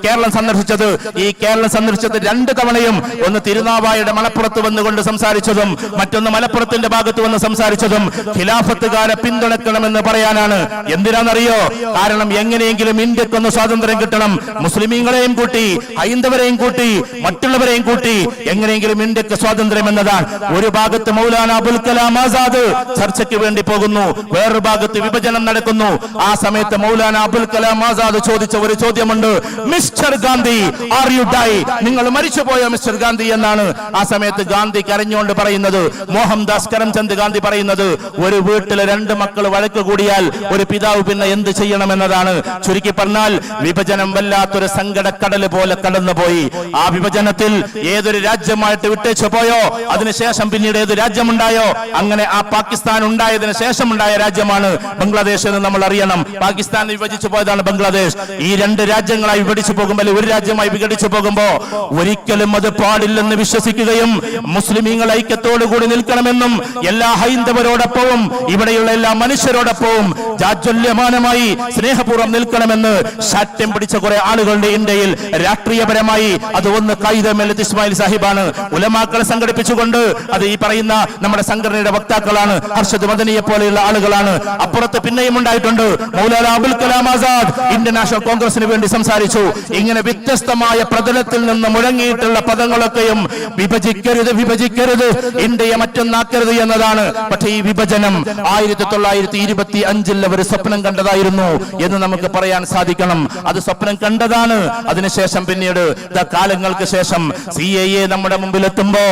കേരളം സന്ദർശിച്ചത്. ഈ കേരളം സന്ദർശിച്ചത് 2 തവണയും, ഒന്ന് തിരുനാവായയുടെ മലപ്പുറത്ത് വന്നുകൊണ്ട് സംസാരിച്ചതും മറ്റൊന്ന് മലപ്പുറത്തിന്റെ ഭാഗത്ത് വന്ന് സംസാരിച്ചതും ഖിലാഫത്തുകാരെ പിന്തുണക്കണമെന്ന് പറയാനാണ്. എന്തിനാണെന്നറിയോ? കാരണം എങ്ങനെയെങ്കിലും ഇന്ത്യക്കൊന്ന് സ്വാതന്ത്ര്യം കിട്ടണം. മുസ്ലിമീങ്ങളെയും കൂട്ടി ഹൈന്ദവരെയും കൂട്ടി മറ്റുള്ളവരെയും കൂട്ടി എങ്ങനെയെങ്കിലും ഇന്ത്യക്ക് സ്വാതന്ത്ര്യം എന്നതാണ്. ഒരു ഭാഗത്ത് മൗലാന അബുൽ കലാം ആസാദ് ചർച്ചയ്ക്ക് വേണ്ടി പോകുന്നു, വേറൊരു ഭാഗത്ത് വിഭജനം നടക്കുന്നു. ആ സമയത്ത് മൗലാന അബുൽ കലാം ആസാദ് ചോദിച്ച ഒരു ചോദ്യമുണ്ട്, mister Gandhi, are you dye? നിങ്ങൾ മരിച്ചുപോയോ മിസ്റ്റർ ഗാന്ധി എന്നാണ്. ആ സമയത്ത് ഗാന്ധി കരഞ്ഞുകൊണ്ട് പറയുന്നത്, മോഹൻദാസ് കരംചന്ദ് ഗാന്ധി പറയുന്നത്, ഒരു വീട്ടിലെ 2 മക്കൾ വഴക്ക് കൂടിയാൽ ഒരു പിതാവ് പിന്നെ എന്ത് ചെയ്യണമെന്നതാണ്. ചുരുക്കി പറഞ്ഞാൽ വിഭജനം വല്ലാത്തൊരു സങ്കടക്കടൽ പോലെ കടന്നുപോയി. ആ വിഭജനത്തിൽ ഏതൊരു രാജ്യമായിട്ട് വിട്ടേച്ചു പോയോ അതിനുശേഷം പിന്നീട് ഏത് രാജ്യമുണ്ടായോ അങ്ങനെ ആ പാകിസ്ഥാൻ ഉണ്ടായതിനു ശേഷം ഉണ്ടായ രാജ്യമാണ് ബംഗ്ലാദേശ് എന്ന് നമ്മൾ അറിയണം. പാകിസ്ഥാൻ വിഭജിച്ചു പോയതാണ് ബംഗ്ലാദേശ്. ഈ 2 രാജ്യങ്ങളായി വിഭജിച്ചു പോകുമ്പോൾ, ഒരു രാജ്യമായി വിഘടിച്ചു പോകുമ്പോ ഒരിക്കലും അത് പാടില്ലെന്ന് വിശ്വസിക്കുകയും മുസ്ലിമീങ്ങൾ ഐക്യത്തോടു കൂടി നിൽക്കണമെന്നും എല്ലാ ഹൈന്ദവരോടൊപ്പവും ഇവിടെയുള്ള എല്ലാ മനുഷ്യരോടൊപ്പവും ജാജ്വല്യമാനമായി സ്നേഹപൂർവ്വം നിൽക്കണമെന്ന് ശാഠ്യം പിടിച്ച കുറെ ആളുകളുടെ ഇന്ത്യയിൽ രാഷ്ട്രീയപരമായി അത് ഒന്ന് ഖായിദ മില്ലത്ത് ഇസ്മായിൽ സാഹിബാണ്. ഉലമാക്കളെ സംഘടിപ്പിച്ചുകൊണ്ട് അത് ഈ പറയുന്ന നമ്മുടെ സംഘടനയുടെ വക്താക്കളാണ്, അർഷദ് മദനിയെ പോലെയുള്ള ആളുകളാണ്. അപ്പുറത്ത് പിന്നെയും ഉണ്ടായിട്ടുണ്ട് മൗലാന അബുൽ കലാം ആസാദ് ഇന്ത്യൻ നാഷണൽ കോൺഗ്രസിന് വേണ്ടി സംസാരിച്ചു. ഇങ്ങനെ വ്യത്യസ്തമായ പ്രതലത്തിൽ നിന്ന് മുഴങ്ങിയിട്ടുള്ള പദങ്ങളൊക്കെയും വിഭജിക്കരുത്, വിഭജിക്കരുത്, ഇന്ത്യയെ മറ്റൊന്നാക്കരുത് എന്നതാണ്. പക്ഷേ ഈ വിഭജനം 1925 അവർ സ്വപ്നം കണ്ടതായിരുന്നു എന്ന് നമുക്ക് പറയാൻ സാധിക്കണം. അത് സ്വപ്നം കണ്ടതാണ്. അതിനുശേഷം പിന്നീട് കാലങ്ങൾക്ക് ശേഷം CAA നമ്മുടെ മുമ്പിൽ എത്തുമ്പോ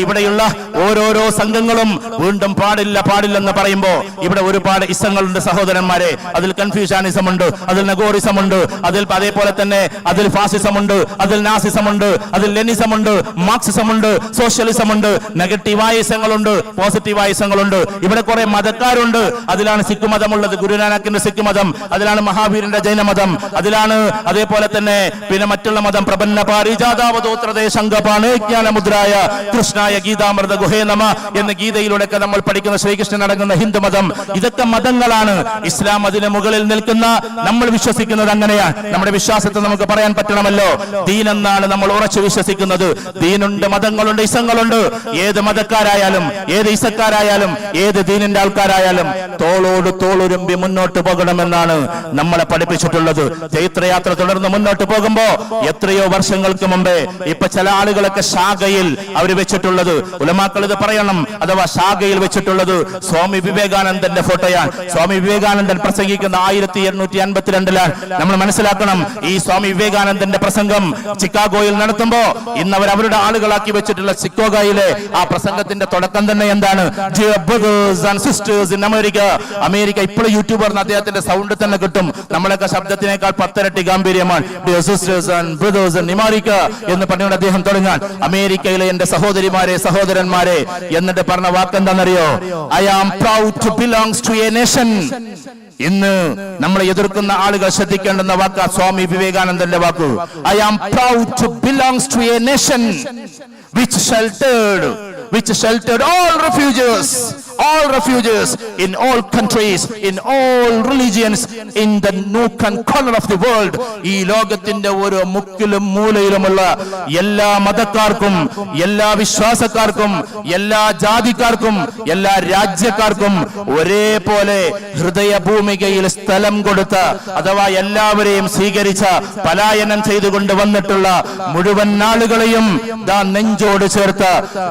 ഇവിടെയുള്ള ഓരോരോ സംഘങ്ങളും വീണ്ടും പാടില്ലെന്ന് പറയുമ്പോ ഇവിടെ ഒരുപാട് ഇസങ്ങളുണ്ട് സഹോദരന്മാരെ. അതിൽ കൺഫ്യൂഷൻ ടിച്ചാനിസം ഉണ്ട്, അതിൽ നെഗോറിസം ഉണ്ട്, അതിൽ അതേപോലെ തന്നെ അതിൽ ഫാസിസം ഉണ്ട്, അതിൽ നാസിസം ഉണ്ട്, അതിൽ ലെനിസം ഉണ്ട്, മാർക്സിസം ഉണ്ട്, സോഷ്യലിസം ഉണ്ട്, നെഗറ്റീവ് ആയുസങ്ങളുണ്ട്, പോസിറ്റീവ് ആയുസങ്ങളുണ്ട്. ഇവിടെ കുറെ മതക്കാരുണ്ട്. അതിലാണ് സിഖ് മതമുള്ളത്, ഗുരുനാനക്കിന്റെ സിഖ് മതം, അതിലാണ് മഹാവീരന്റെ ജൈനമതം, അതിലാണ് അതേപോലെ തന്നെ പിന്നെ മറ്റുള്ള മതം പ്രപന്ന പാരിജാതാവതോത്രതേ ശങ്കപാണ് ജ്ഞാനമുദ്രായ കൃഷ്ണായ ഗീതാമൃത ഗുഹേ നമ എന്ന് ഗീതയിലൂടെയൊക്കെ നമ്മൾ പഠിക്കുന്ന ശ്രീകൃഷ്ണൻ അടങ്ങുന്ന ഹിന്ദു മതം. ഇതൊക്കെ മതങ്ങളാണ്. ഇസ്ലാം അതിന് മുകളിൽ നിൽക്കുന്ന, നമ്മൾ വിശ്വസിക്കുന്നത് അങ്ങനെയാണ്. നമ്മുടെ വിശ്വാസത്തെ നമുക്ക് പറയാൻ പറ്റണമല്ലോ. ദീൻ എന്നാണ് നമ്മൾ ഉറച്ചു വിശ്വസിക്കുന്നത്. ദീനുണ്ട്, മതങ്ങളുണ്ട്, ഇസങ്ങളുണ്ട്. ഏത് മതക്കാരായാലും ഏത് ഇസക്കാരായാലും ഏത് ദീനിന്റെ ആൾക്കാരായാലും തോളോട് തോളുരുമ്പി മുന്നോട്ട് പോകണമെന്നാണ് നമ്മളെ പഠിപ്പിച്ചിട്ടുള്ളത്. ചൈത്രയാത്ര തുടർന്ന് മുന്നോട്ട് പോകുമ്പോ എത്രയോ വർഷങ്ങൾക്ക് മുമ്പേ ഇപ്പൊ ചില ആളുകളൊക്കെ ശാഖയിൽ അവർ വെച്ചിട്ടുള്ളത്, ഉലമാക്കൾ ഇത് പറയണം, അഥവാ ശാഖയിൽ വെച്ചിട്ടുള്ളത് സ്വാമി വിവേകാനന്ദന്റെ ഫോട്ടോയാണ്. സ്വാമി വിവേകാനന്ദൻ പ്രസംഗിക്കുന്ന 1852-ലാണ്. നമ്മൾ മനസ്സിലാക്കണം, ഈ സ്വാമി വിവേകാനന്ദന്റെ പ്രസംഗം ചിക്കാഗോയിൽ നടത്തുമ്പോ ഇന്ന് അവരുടെ ആളുകളാക്കി വെച്ചിട്ടുള്ള ചിക്കാഗോയിലെ ആ പ്രസംഗത്തിന്റെ തുടക്കം തന്നെ എന്താണ്? Dear brothers and sisters in America. America ഇപ്പോൾ യൂട്യൂബറിന് അദ്ദേഹത്തിന്റെ സൗണ്ട് തന്നെ കിട്ടും. നമ്മളൊക്കെ ശബ്ദത്തിനേക്കാൾ 10 ഇരട്ടി ഗാംഭീര്യമാണ്. Dear sisters and brothers in America എന്ന് പറഞ്ഞുകൊണ്ട് അദ്ദേഹം തുടങ്ങാൻ, അമേരിക്കയിലെ എന്റെ സഹോദരിമാരെ സഹോദരന്മാരെ എന്നിട്ട് പറഞ്ഞ വാക്ക് എന്താണെന്നറിയോ? I am proud to belong to a nation. ഇന്ന് നമ്മളെ എതിർക്കുന്ന ആളുകൾ ശ്രദ്ധിക്കേണ്ടുന്ന വാക്ക് സ്വാമി വിവേകാനന്ദന്റെ വാക്ക്. I am proud to belong to a nation which sheltered all refugees in all countries, in all religions, in the nook and corner of the world. ഈ ലോകത്തിന്റെ ഓരോ മുക്കിലും മൂലയിലുമുള്ള എല്ലാ മതക്കാർക്കും, എല്ലാ വിശ്വാസക്കാർക്കും, എല്ലാ ജാതിക്കാർക്കും, എല്ലാ രാജ്യക്കാർക്കും ഒരേപോലെ ഹൃദയഭൂമികയിൽ സ്ഥലം കൊടുത്ത, അഥവാ എല്ലാവരെയും സ്വീകരിച്ച, പലായനം ചെയ്തുകൊണ്ട് വന്നിട്ടുള്ള മുഴുവൻ ആളുകളെയും നെഞ്ചോട് ചേർത്ത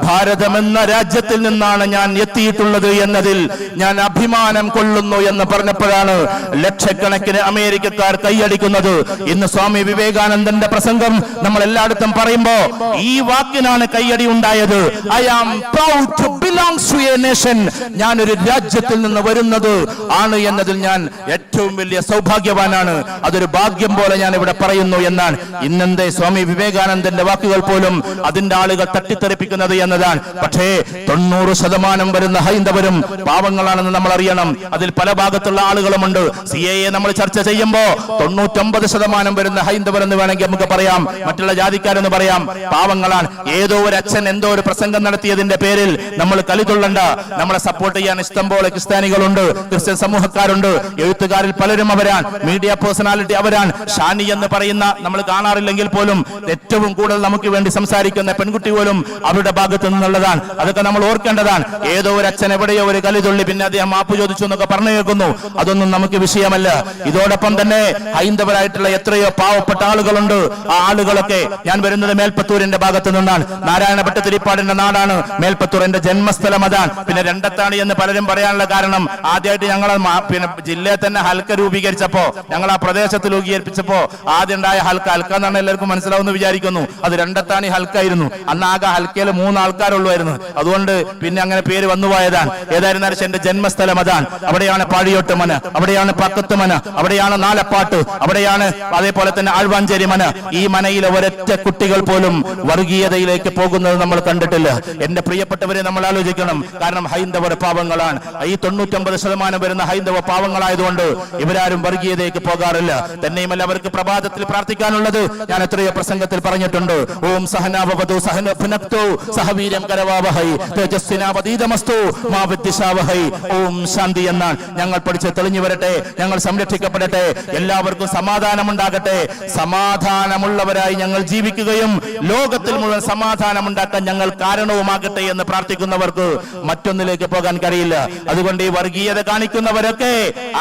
ഭാരതമെന്ന രാജ്യത്തിൽ നിന്നാണ് ഞാൻ എത്തിയിട്ടുള്ളത് എന്നതിൽ ഞാൻ അഭിമാനം കൊള്ളുന്നു എന്ന് പറഞ്ഞപ്പോഴാണ് ലക്ഷക്കണക്കിന് അമേരിക്കക്കാർ കൈയടിക്കുന്നത്. ഇന്ന് സ്വാമി വിവേകാനന്ദന്റെ പ്രസംഗം നമ്മൾ എല്ലായിടത്തും പറയുമ്പോ ഈ വാക്കിനാണ് കൈയടി ഉണ്ടായത്. I am proud to belong to a nation. ഞാൻ ഒരു രാജ്യത്തിൽ നിന്ന് വരുന്നത് ആണ് എന്നതിൽ ഞാൻ ഏറ്റവും വലിയ സൗഭാഗ്യവാനാണ്. അതൊരു ഭാഗ്യം പോലെ ഞാൻ ഇവിടെ പറയുന്നു എന്നാണ്. ഇന്നെന്തേ സ്വാമി വിവേകാനന്ദന്റെ വാക്കുകൾ പോലും അതിന്റെ ആളുകൾ തട്ടിത്തെറിപ്പിക്കുന്നത് എന്നതാണ്. പക്ഷേ 90% വരുന്ന ഹൈന്ദവരും പാവങ്ങളാണെന്ന് നമ്മൾ അറിയണം. അതിൽ പല ഭാഗത്തുള്ള ആളുകളുമുണ്ട്. CAA നമ്മൾ ചർച്ച ചെയ്യുമ്പോ 99% വരുന്ന ഹൈന്ദവർ എന്ന് വേണമെങ്കിൽ നമുക്ക് പറയാം, മറ്റുള്ള ജാതിക്കാരെന്ന് പറയാം, പാവങ്ങളാണ്. ഏതോ ഒരു അച്ഛൻ എന്തോ ഒരു പ്രസംഗം നടത്തിയതിന്റെ പേരിൽ നമ്മൾ കളിതുള്ളണ്ട. നമ്മളെ സപ്പോർട്ട് ചെയ്യാൻ ഇഷ്ടംപോലെ ക്രിസ്ത്യാനികളുണ്ട്, ക്രിസ്ത്യൻ സമൂഹക്കാരുണ്ട്, എഴുത്തുകാരിൽ പലരും അവരാണ്, മീഡിയ പേഴ്സണാലിറ്റി അവരാണ്. ഷാനി എന്ന് പറയുന്ന നമ്മൾ കാണാറില്ലെങ്കിൽ പോലും ഏറ്റവും കൂടുതൽ നമുക്ക് വേണ്ടി സംസാരിക്കുന്ന പെൺകുട്ടി പോലും അവരുടെ ഭാഗത്ത് നിന്നുള്ളതാണ്. അതൊക്കെ നമ്മൾ ഓർക്കേണ്ടതാണ്. ഏതോ ഒരു അച്ഛൻ എവിടെയോ ഒരു കലിതുള്ളി, പിന്നെ അദ്ദേഹം മാപ്പ് ചോദിച്ചു എന്നൊക്കെ പറഞ്ഞു കേൾക്കുന്നു. അതൊന്നും നമുക്ക് വിഷയമല്ല. ഇതോടൊപ്പം തന്നെ ഹൈന്ദവരായിട്ടുള്ള എത്രയോ പാവപ്പെട്ട ആളുകളുണ്ട്. ആ ആളുകളൊക്കെ, ഞാൻ വരുന്നത് മേൽപ്പത്തൂരിന്റെ ഭാഗത്ത് നിന്നാണ്. നാരായണഭട്ട തിരിപ്പാടിന്റെ നാടാണ് മേൽപ്പത്തൂർ. എന്റെ ജന്മസ്ഥലം അതാണ്. പിന്നെ രണ്ടത്താണി എന്ന് പലരും പറയാനുള്ള കാരണം, ആദ്യമായിട്ട് ഞങ്ങൾ പിന്നെ ജില്ലയിൽ തന്നെ ഹൽക്ക രൂപീകരിച്ചപ്പോ, ഞങ്ങൾ ആ പ്രദേശത്ത് രൂപീകരിച്ചപ്പോ ആദ്യം ഉണ്ടായ ഹൽക്ക എന്നാണ് എല്ലാവർക്കും മനസ്സിലാവുമെന്ന് വിചാരിക്കുന്നു. അത് രണ്ടത്താണി ഹൽക്കായിരുന്നു. അന്ന് ആകെ ഹൽക്കയിൽ 3 ആൾക്കാരുള്ളായിരുന്നു. അതുകൊണ്ട് പിന്നെ അങ്ങനെ പേര് വന്നുപോയതാണ്. ഏതായിരുന്നാലും എന്റെ ജന്മസ്ഥലം അതാണ്. അവിടെയാണ് പാടിയോട്ട് മന, അവിടെയാണ് പക്കത്ത് മന, അവിടെയാണ് നാലപ്പാട്ട്, അവിടെയാണ് അതേപോലെ തന്നെ ആഴ്വാഞ്ചേരി മന. ഈ മനയിലെ ഒരൊറ്റ കുട്ടികൾ പോലും വർഗീയതയിലേക്ക് പോകുന്നത് നമ്മൾ കണ്ടിട്ടില്ല. എന്റെ പ്രിയപ്പെട്ടവരെ, നമ്മൾ ആലോചിക്കണം. കാരണം ഹൈന്ദവർ പാവങ്ങളാണ്. ഈ 99% വരുന്ന ഹൈന്ദവ പാവങ്ങളായതുകൊണ്ട് ഇവരാരും വർഗീയതയ്ക്ക് പോകാറില്ല. തന്നെയുമല്ല, അവർക്ക് പ്രഭാതത്തിൽ പ്രാർത്ഥിക്കാനുള്ളത് ഞാൻ എത്രയോ പ്രസംഗത്തിൽ പറഞ്ഞിട്ടുണ്ട്. ഓം സഹനാവവതു സഹനഭുനക്തു സഹവീര്യം കരവാവഹൈ തേജസ്വിനാവതീതമസ്തു മാ വിദ്വിഷാവഹൈ. ഓം ശാന്തി എന്നാണ്. ഞങ്ങൾ പഠിച്ച് തെളിഞ്ഞു വരട്ടെ, ഞങ്ങൾ സംരക്ഷിക്കപ്പെടട്ടെ, എല്ലാവർക്കും സമാധാനം ഉണ്ടാകട്ടെ, സമാധാനമുള്ളവരായി ഞങ്ങൾ ജീവിക്കുകയും ലോകത്തിൽ മുഴുവൻ സമാധാനം ഉണ്ടാക്കാൻ ഞങ്ങൾ കാരണവുമാകട്ടെ എന്ന് പ്രാർത്ഥിക്കുന്നവർക്ക് മറ്റൊന്നിലേക്ക് പോകാൻ കഴിയില്ല. അതുകൊണ്ട് ഈ വർഗീയത കാണിക്കുന്നവരൊക്കെ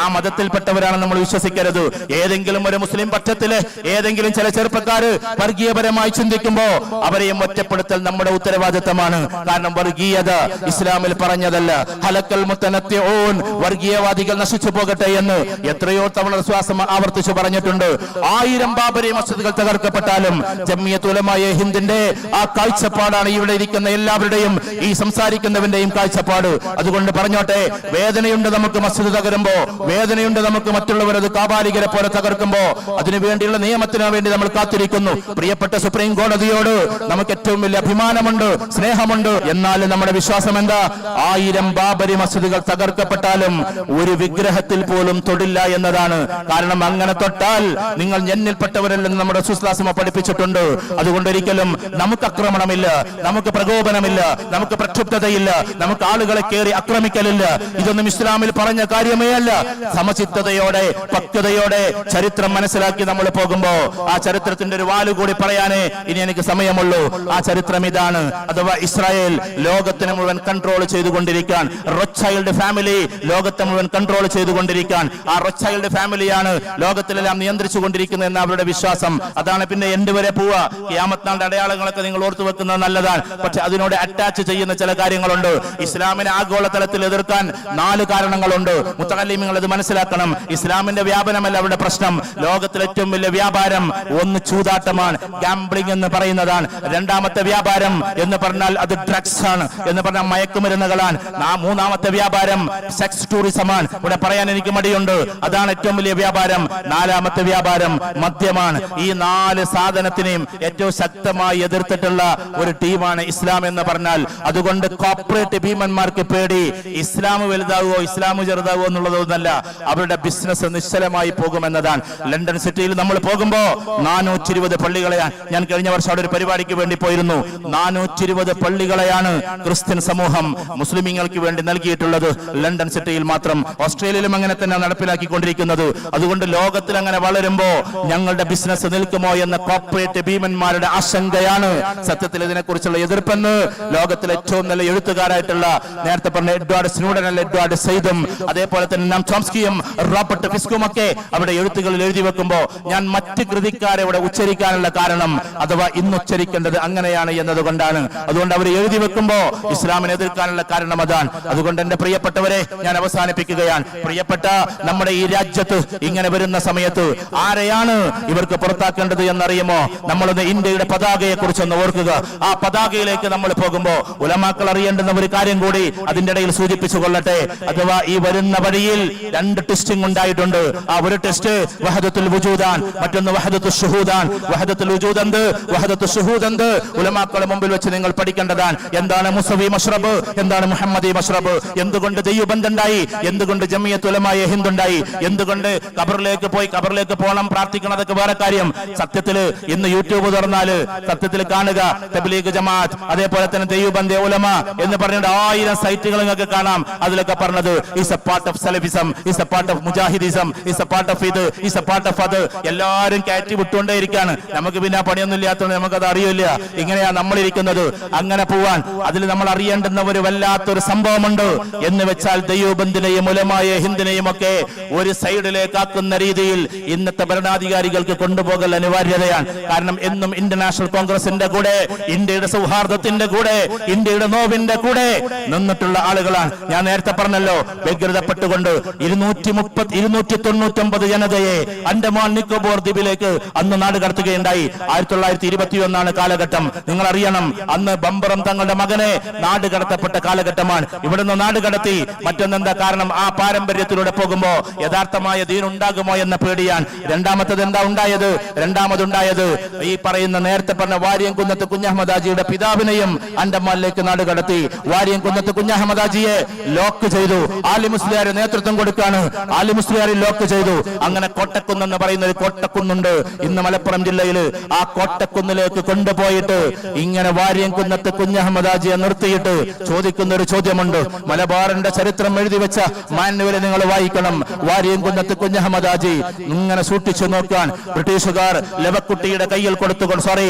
ആ മതത്തിൽപ്പെട്ടവരാണെന്ന് നമ്മൾ വിശ്വസിക്കരുത്. ഏതെങ്കിലും ഒരു മുസ്ലിം പക്ഷത്തില് ഏതെങ്കിലും ചില ചെറുപ്പക്കാര് വർഗീയപരമായി ചിന്തിക്കുമ്പോ അവരെയും ഒറ്റപ്പെടുത്തൽ നമ്മുടെ ഉത്തരവാദിത്തമാണ്. കാരണം വർഗീയത ഇസ്ലാമിൽ പറഞ്ഞതല്ല. ഉണ്ടാകുന്നതല്ല. ഹലക്കൽ മുത്തനത്തിഊൻ, വർഗീയവാദികൾ നശിച്ചു പോകട്ടെ എന്ന് എത്രയോ തവണ വിശ്വാസം ആവർത്തിച്ചു പറഞ്ഞിട്ടുണ്ട്. 1000 ബാബരി മസ്ജിദുകൾ തകർക്കപ്പെട്ടാലും ജംഇയ്യത്ത് ഉലമായെ ഹിന്ദിന്റെ ആ കാഴ്ചപ്പാടാണ് ഇവിടെ ഇരിക്കുന്ന എല്ലാവരുടെയും, ഈ സംസാരിക്കുന്നവന്റെയും കാഴ്ചപ്പാട്. അതുകൊണ്ട് പറഞ്ഞോട്ടെ, വേദനയുണ്ട് നമുക്ക് മസ്ജിദ് തകരുമ്പോ, വേദനയുണ്ട് നമുക്ക് മറ്റുള്ളവരത് കാബാലികരെ പോലെ തകർക്കുമ്പോ. അതിനുവേണ്ടിയുള്ള നിയമത്തിന് വേണ്ടി നമ്മൾ കാത്തിരിക്കുന്നു. പ്രിയപ്പെട്ട സുപ്രീം കോടതിയോട് നമുക്ക് ഏറ്റവും വലിയ അഭിമാനമുണ്ട്, സ്നേഹമുണ്ട്. എന്നാൽ നമ്മുടെ വിശ്വാസം എന്താ? 1000 ബാബരി മസ്ജിദുകൾ തകർക്കപ്പെട്ടാലും ഒരു വിഗ്രഹത്തിൽ പോലും തൊടില്ല എന്നതാണ്. കാരണം അങ്ങനെ തൊട്ടാൽ നിങ്ങൾ എന്നിൽപ്പെട്ടവരല്ലെന്ന് നമ്മുടെ സുസ്ലാസമ പഠിപ്പിച്ചിട്ടുണ്ട്. അതുകൊണ്ട് ഒരിക്കലും നമുക്ക് ആക്രമണമില്ല, നമുക്ക് പ്രകോപനമില്ല, നമുക്ക് പ്രക്ഷുബ്ധതയില്ല, നമുക്ക് ആളുകളെ കയറി ആക്രമിക്കലില്ല. ഇതൊന്നും ഇസ്ലാമിൽ പറഞ്ഞ കാര്യമേ അല്ല. സമചിത്തതയോടെ, പക്വതയോടെ ചരിത്രം മനസ്സിലാക്കി നമ്മൾ പോകുമ്പോ ആ ചരിത്രത്തിന്റെ ഒരു വാല് കൂടി പറയാനേ ഇനി എനിക്ക് സമയമുള്ളൂ. ആ ചരിത്രം ഇതാണ്. അഥവാ ഇസ്രായേൽ ലോകത്തിന് മുഴുവൻ കൺട്രോൾ ചെയ്തുകൊണ്ടിരിക്കാൻ, റോത്ത്ചൈൽഡ് ഫാമിലി ലോകത്തെ മുഴുവൻ കൺട്രോൾ ചെയ്തുകൊണ്ടിരിക്കാൻ, ആ റോത്ത്ചൈൽഡ് ഫാമിലിയാണ് ലോകത്തിലെല്ലാം നിയന്ത്രിച്ചു കൊണ്ടിരിക്കുന്നത് എന്ന അവരുടെ വിശ്വാസം. അതാണ് പിന്നെ എൻഡ് വരെ പോവുക. ഖിയാമത്ത് നാളിന്റെ അടയാളങ്ങളൊക്കെ നിങ്ങൾ ഓർത്തു വെക്കുന്നത് നല്ലതാണ്. പക്ഷെ അതിനോട് അറ്റാച്ച് ചെയ്യുന്ന ചില കാര്യങ്ങളുണ്ട്. ഇസ്ലാമിനെ ആഗോളതലത്തിൽ എതിർക്കാൻ 4 കാരണങ്ങളുണ്ട്. മുത്തകല്ലിമീങ്ങൾ ഇത് മനസ്സിലാക്കണം. ഇസ്ലാമിന്റെ വ്യാപനമല്ല അവരുടെ പ്രശ്നം. ലോകത്തിലെ ഏറ്റവും വലിയ വ്യാപാരം ഒന്ന് ചൂതാട്ടമാണ്, ഗാംബ്ലിംഗ് എന്ന് പറയുന്നതാണ്. രണ്ടാമത്തെ വ്യാപാരം എന്ന് പറഞ്ഞാൽ അത് ഡ്രഗ്സ് ആണ്, എന്ന് പറഞ്ഞാൽ മയക്കുമരുന്നുകളാണ്. മൂന്നാമത്തെ വ്യാപാരം സെക്സ് ടൂറിസമാണ്. ഇവിടെ പറയാൻ എനിക്ക് മടിയുണ്ട്, അതാണ് ഏറ്റവും വലിയ വ്യാപാരം. 4ാമത്തെ വ്യാപാരം മദ്യമാണ്. ഈ 4 സാധനത്തിനെയും ഏറ്റവും ശക്തമായി എതിർത്തിട്ടുള്ള ഒരു ടീമാണ് ഇസ്ലാം എന്ന് പറഞ്ഞാൽ. അതുകൊണ്ട് കോർപ്പറേറ്റ് ഭീമന്മാർക്ക് പേടി ഇസ്ലാം വലുതാവോ ഇസ്ലാം ചെറുതാവോ എന്നുള്ളതൊന്നല്ല, അവരുടെ ബിസിനസ് നിശ്ചലമായി പോകുമെന്നതാണ്. ലണ്ടൻ സിറ്റിയിൽ നമ്മൾ പോകുമ്പോ 420 പള്ളികളെയാണ്, ഞാൻ കഴിഞ്ഞ വർഷം അവിടെ ഒരു പരിപാടിക്ക് വേണ്ടി പോയിരുന്നു, 420 പള്ളികളെയാണ് ക്രിസ്ത്യൻ സമൂഹം മുസ്ലിമീങ്ങൾക്ക് വേണ്ടി നൽകിയിട്ടുള്ളത് ലണ്ടൻ സിറ്റിയിൽ മാത്രം. ഓസ്ട്രേലിയയിലും അങ്ങനെ തന്നെ നടപ്പിലാക്കിക്കൊണ്ടിരിക്കുന്നത്. അതുകൊണ്ട് ലോകത്തിൽ അങ്ങനെ വളരുമ്പോ ഞങ്ങളുടെ ബിസിനസ് നിൽക്കുമോ എന്ന കോർപ്പറേറ്റ് ഭീമന്മാരുടെ ആശങ്കയാണ് സത്യത്തിൽ ഇതിനെക്കുറിച്ചുള്ള എതിർപ്പെന്ന് ലോകത്തിലെ ഏറ്റവും നല്ല എഴുത്തുകാരായിട്ടുള്ള നേരത്തെ പറഞ്ഞ എഡ്വാർഡ് സ്നൂഡൻ അല്ല എഡ്വാർഡ് സെയ്ദും അതേപോലെ തന്നെ നാം ചോംസ്കിയും റോബർട്ട് ഫിസ്കും ഒക്കെ അവിടെ എഴുത്തുകളിൽ എഴുതി വെക്കുമ്പോ ഞാൻ മറ്റ് കൃതിക്കാരെ ഇവിടെ ഉച്ചരിക്കാനുള്ള കാരണം അഥവാ ഇന്ന് ഉച്ചരിക്കേണ്ടത് അങ്ങനെയാണ് എന്നതുകൊണ്ടാണ്. അതുകൊണ്ട് അവർ എഴുതി വെക്കുമ്പോ ഇസ്ലാമിനെ എതിർക്കാനുള്ള കാരണം അതാണ്. അതുകൊണ്ട് എന്റെ പ്രിയപ്പെട്ടവരെ ഞാൻ അവസാനിപ്പിക്കുകയാണ്. പ്രിയപ്പെട്ട നമ്മുടെ ഈ രാജ്യത്ത് ഇങ്ങനെ വരുന്ന സമയത്ത് ആരെയാണ് ഇവർക്ക് പുറത്താക്കേണ്ടത് എന്നറിയുമോ? നമ്മളൊന്ന് ഇന്ത്യയുടെ പതാകയെ കുറിച്ചൊന്ന് ഓർക്കുക. ആ പതാകയിലേക്ക് നമ്മൾ പോകുമ്പോ ഉലമാക്കൾ അറിയേണ്ടുന്ന ഒരു കാര്യം കൂടി അതിന്റെ ഇടയിൽ സൂചിപ്പിച്ചു കൊള്ളട്ടെ. അഥവാ ഈ വരുന്ന വഴിയിൽ 2 ടെസ്റ്റിംഗ് ഉണ്ടായിട്ടുണ്ട്. ആ ഒരു ടെസ്റ്റ് വഹദത്തുൽ വുജൂദാൻ, മറ്റൊന്ന് വഹദത്തുൽ ശുഹൂദാൻ. വഹദത്തുൽ വുജൂദ് എന്ത്, വഹദത്തുൽ ശുഹൂദ് എന്ത്, ഉലമാക്കളുടെ മുമ്പിൽ വെച്ച് നിങ്ങൾ പഠിക്കേണ്ടതാണ്. എന്താണ് മുസവി മശ്റബ്, എന്താണ് മുഹമ്മദി മശ്റബ്, എന്തുകൊണ്ട് ദൈവബന്ധ ഉണ്ടായി, എന്തുകൊണ്ട് ജമിയത്ത് ഉലമായെ ഹിന്ദുണ്ടായി, എന്തുകൊണ്ട് ഖബറിലേക്ക് പോകണം പ്രാർത്ഥിക്കണം, അതൊക്കെ വേറെ കാര്യം. സത്യത്തില് ഇന്ന് യൂട്യൂബ് തുറന്നാല് സത്യത്തിൽ കാണുക തബ്ലീഗ് ജമാഅത്ത് അതേപോലെ തന്നെ ദൈവബന്ധ ഉലമ എന്ന് പറഞ്ഞിട്ട് 1000 സൈറ്റുകൾ നിങ്ങൾക്ക് കാണാം. അതിലൊക്കെ പറഞ്ഞത് is A part of Salafism, is A part of മുജാഹിദിസം, is A part of ഇത്, ഈസ് എ പാർട്ട് ഓഫ് അത്. എല്ലാവരും കയറ്റി വിട്ടുകൊണ്ടേയിരിക്കാണ്. നമുക്ക് പിന്നെ പണിയൊന്നും ഇല്ലാത്തതുകൊണ്ട് നമുക്കത് അറിയില്ല. ഇങ്ങനെയാ നമ്മളിരിക്കുന്നത്. അങ്ങനെ പോവാൻ അതിൽ നമ്മൾ അറിയേണ്ടുന്ന ഒരു വല്ലാത്തൊരു സംഭവമുണ്ട്. എന്ന് വെച്ചാൽ ദൈവബന്ധിനെയും ഉലമായെ ഹിന്ദിനെയും ഒക്കെ ഒരു സൈഡിലേക്കാക്കുന്ന രീതിയിൽ ഇന്നത്തെ ഭരണാധികാരികൾക്ക് കൊണ്ടുപോകൽ അനിവാര്യതയാണ്. കാരണം എന്നും ഇന്റർനാഷണൽ കോൺഗ്രസിന്റെ കൂടെ, ഇന്ത്യയുടെ സൗഹാർദ്ദത്തിന്റെ കൂടെ, ഇന്ത്യയുടെ നോവിന്റെ കൂടെ നിന്നിട്ടുള്ള ആളുകളാണ്. ഞാൻ നേരത്തെ പറഞ്ഞല്ലോ, വ്യഗ്രതപ്പെട്ടുകൊണ്ട് 299 ജനതയെ അൻഡമാൻ നിക്കോബാർ ദ്വീപിലേക്ക് അന്ന് നാട് കടത്തുകയുണ്ടായി. 1921 കാലഘട്ടം. നിങ്ങൾ അറിയണം, അന്ന് ബമ്പറും തങ്ങളുടെ മകനെ നാട് കടത്തപ്പെട്ട കാലഘട്ടമാണ്. ഇവിടുന്ന് നാട് കടത്തി. മറ്റൊന്നെന്താ കാരണം? ആ പാരമ്പര്യത്തിലൂടെ പോകുമ്പോ യഥാർത്ഥമായ ദീൻ ഉണ്ടാകുമോ എന്ന പേടിയാണ്. രണ്ടാമത്തത് എന്താ ഉണ്ടായത്? രണ്ടാമതുണ്ടായത് ഈ പറയുന്ന നേരത്തെ പറഞ്ഞ വാര്യംകുന്നത്ത് കുഞ്ഞഹമ്മദാജിയുടെ പിതാവിനെയും അൻഡമാനിലേക്ക് നാട് കടത്തി. വാര്യംകുന്നത്ത് കുഞ്ഞഹമ്മദാജിയെ ലോക്ക് ചെയ്തു. ആലി മുസ്ലിയാർ നേതൃത്വം കൊടുക്കാണ്. ആലി മുസ്ലിയാർ ലോക്ക് ചെയ്തു. അങ്ങനെ കോട്ടക്കുന്ന് എന്ന് പറയുന്ന ഒരു കോട്ടക്കുന്നുണ്ട് ഇന്ന് മലപ്പുറം ജില്ലയിൽ. ആ കോട്ടക്കുന്നിലേക്ക് കൊണ്ടുപോയിട്ട് ഇങ്ങനെ വാര്യംകുന്നത്ത് കുഞ്ഞഹമ്മദാജിയെ നിർത്തിയിട്ട് ചോദിക്കുന്ന ഒരു ചോദ്യമുണ്ട്. മലബാറിന്റെ ചരിത്രം എഴുതി വെച്ച മാനുവൽ നിങ്ങൾ വായിക്കണം. വാര്യംകുന്നത്ത് കുഞ്ഞഹമ്മദാജി ഇങ്ങനെ സൂക്ഷിച്ചു നോക്കാൻ ബ്രിട്ടീഷുകാർ ലവക്കുട്ടിയുടെ കയ്യിൽ കൊടുത്തുകൊണ്ട്,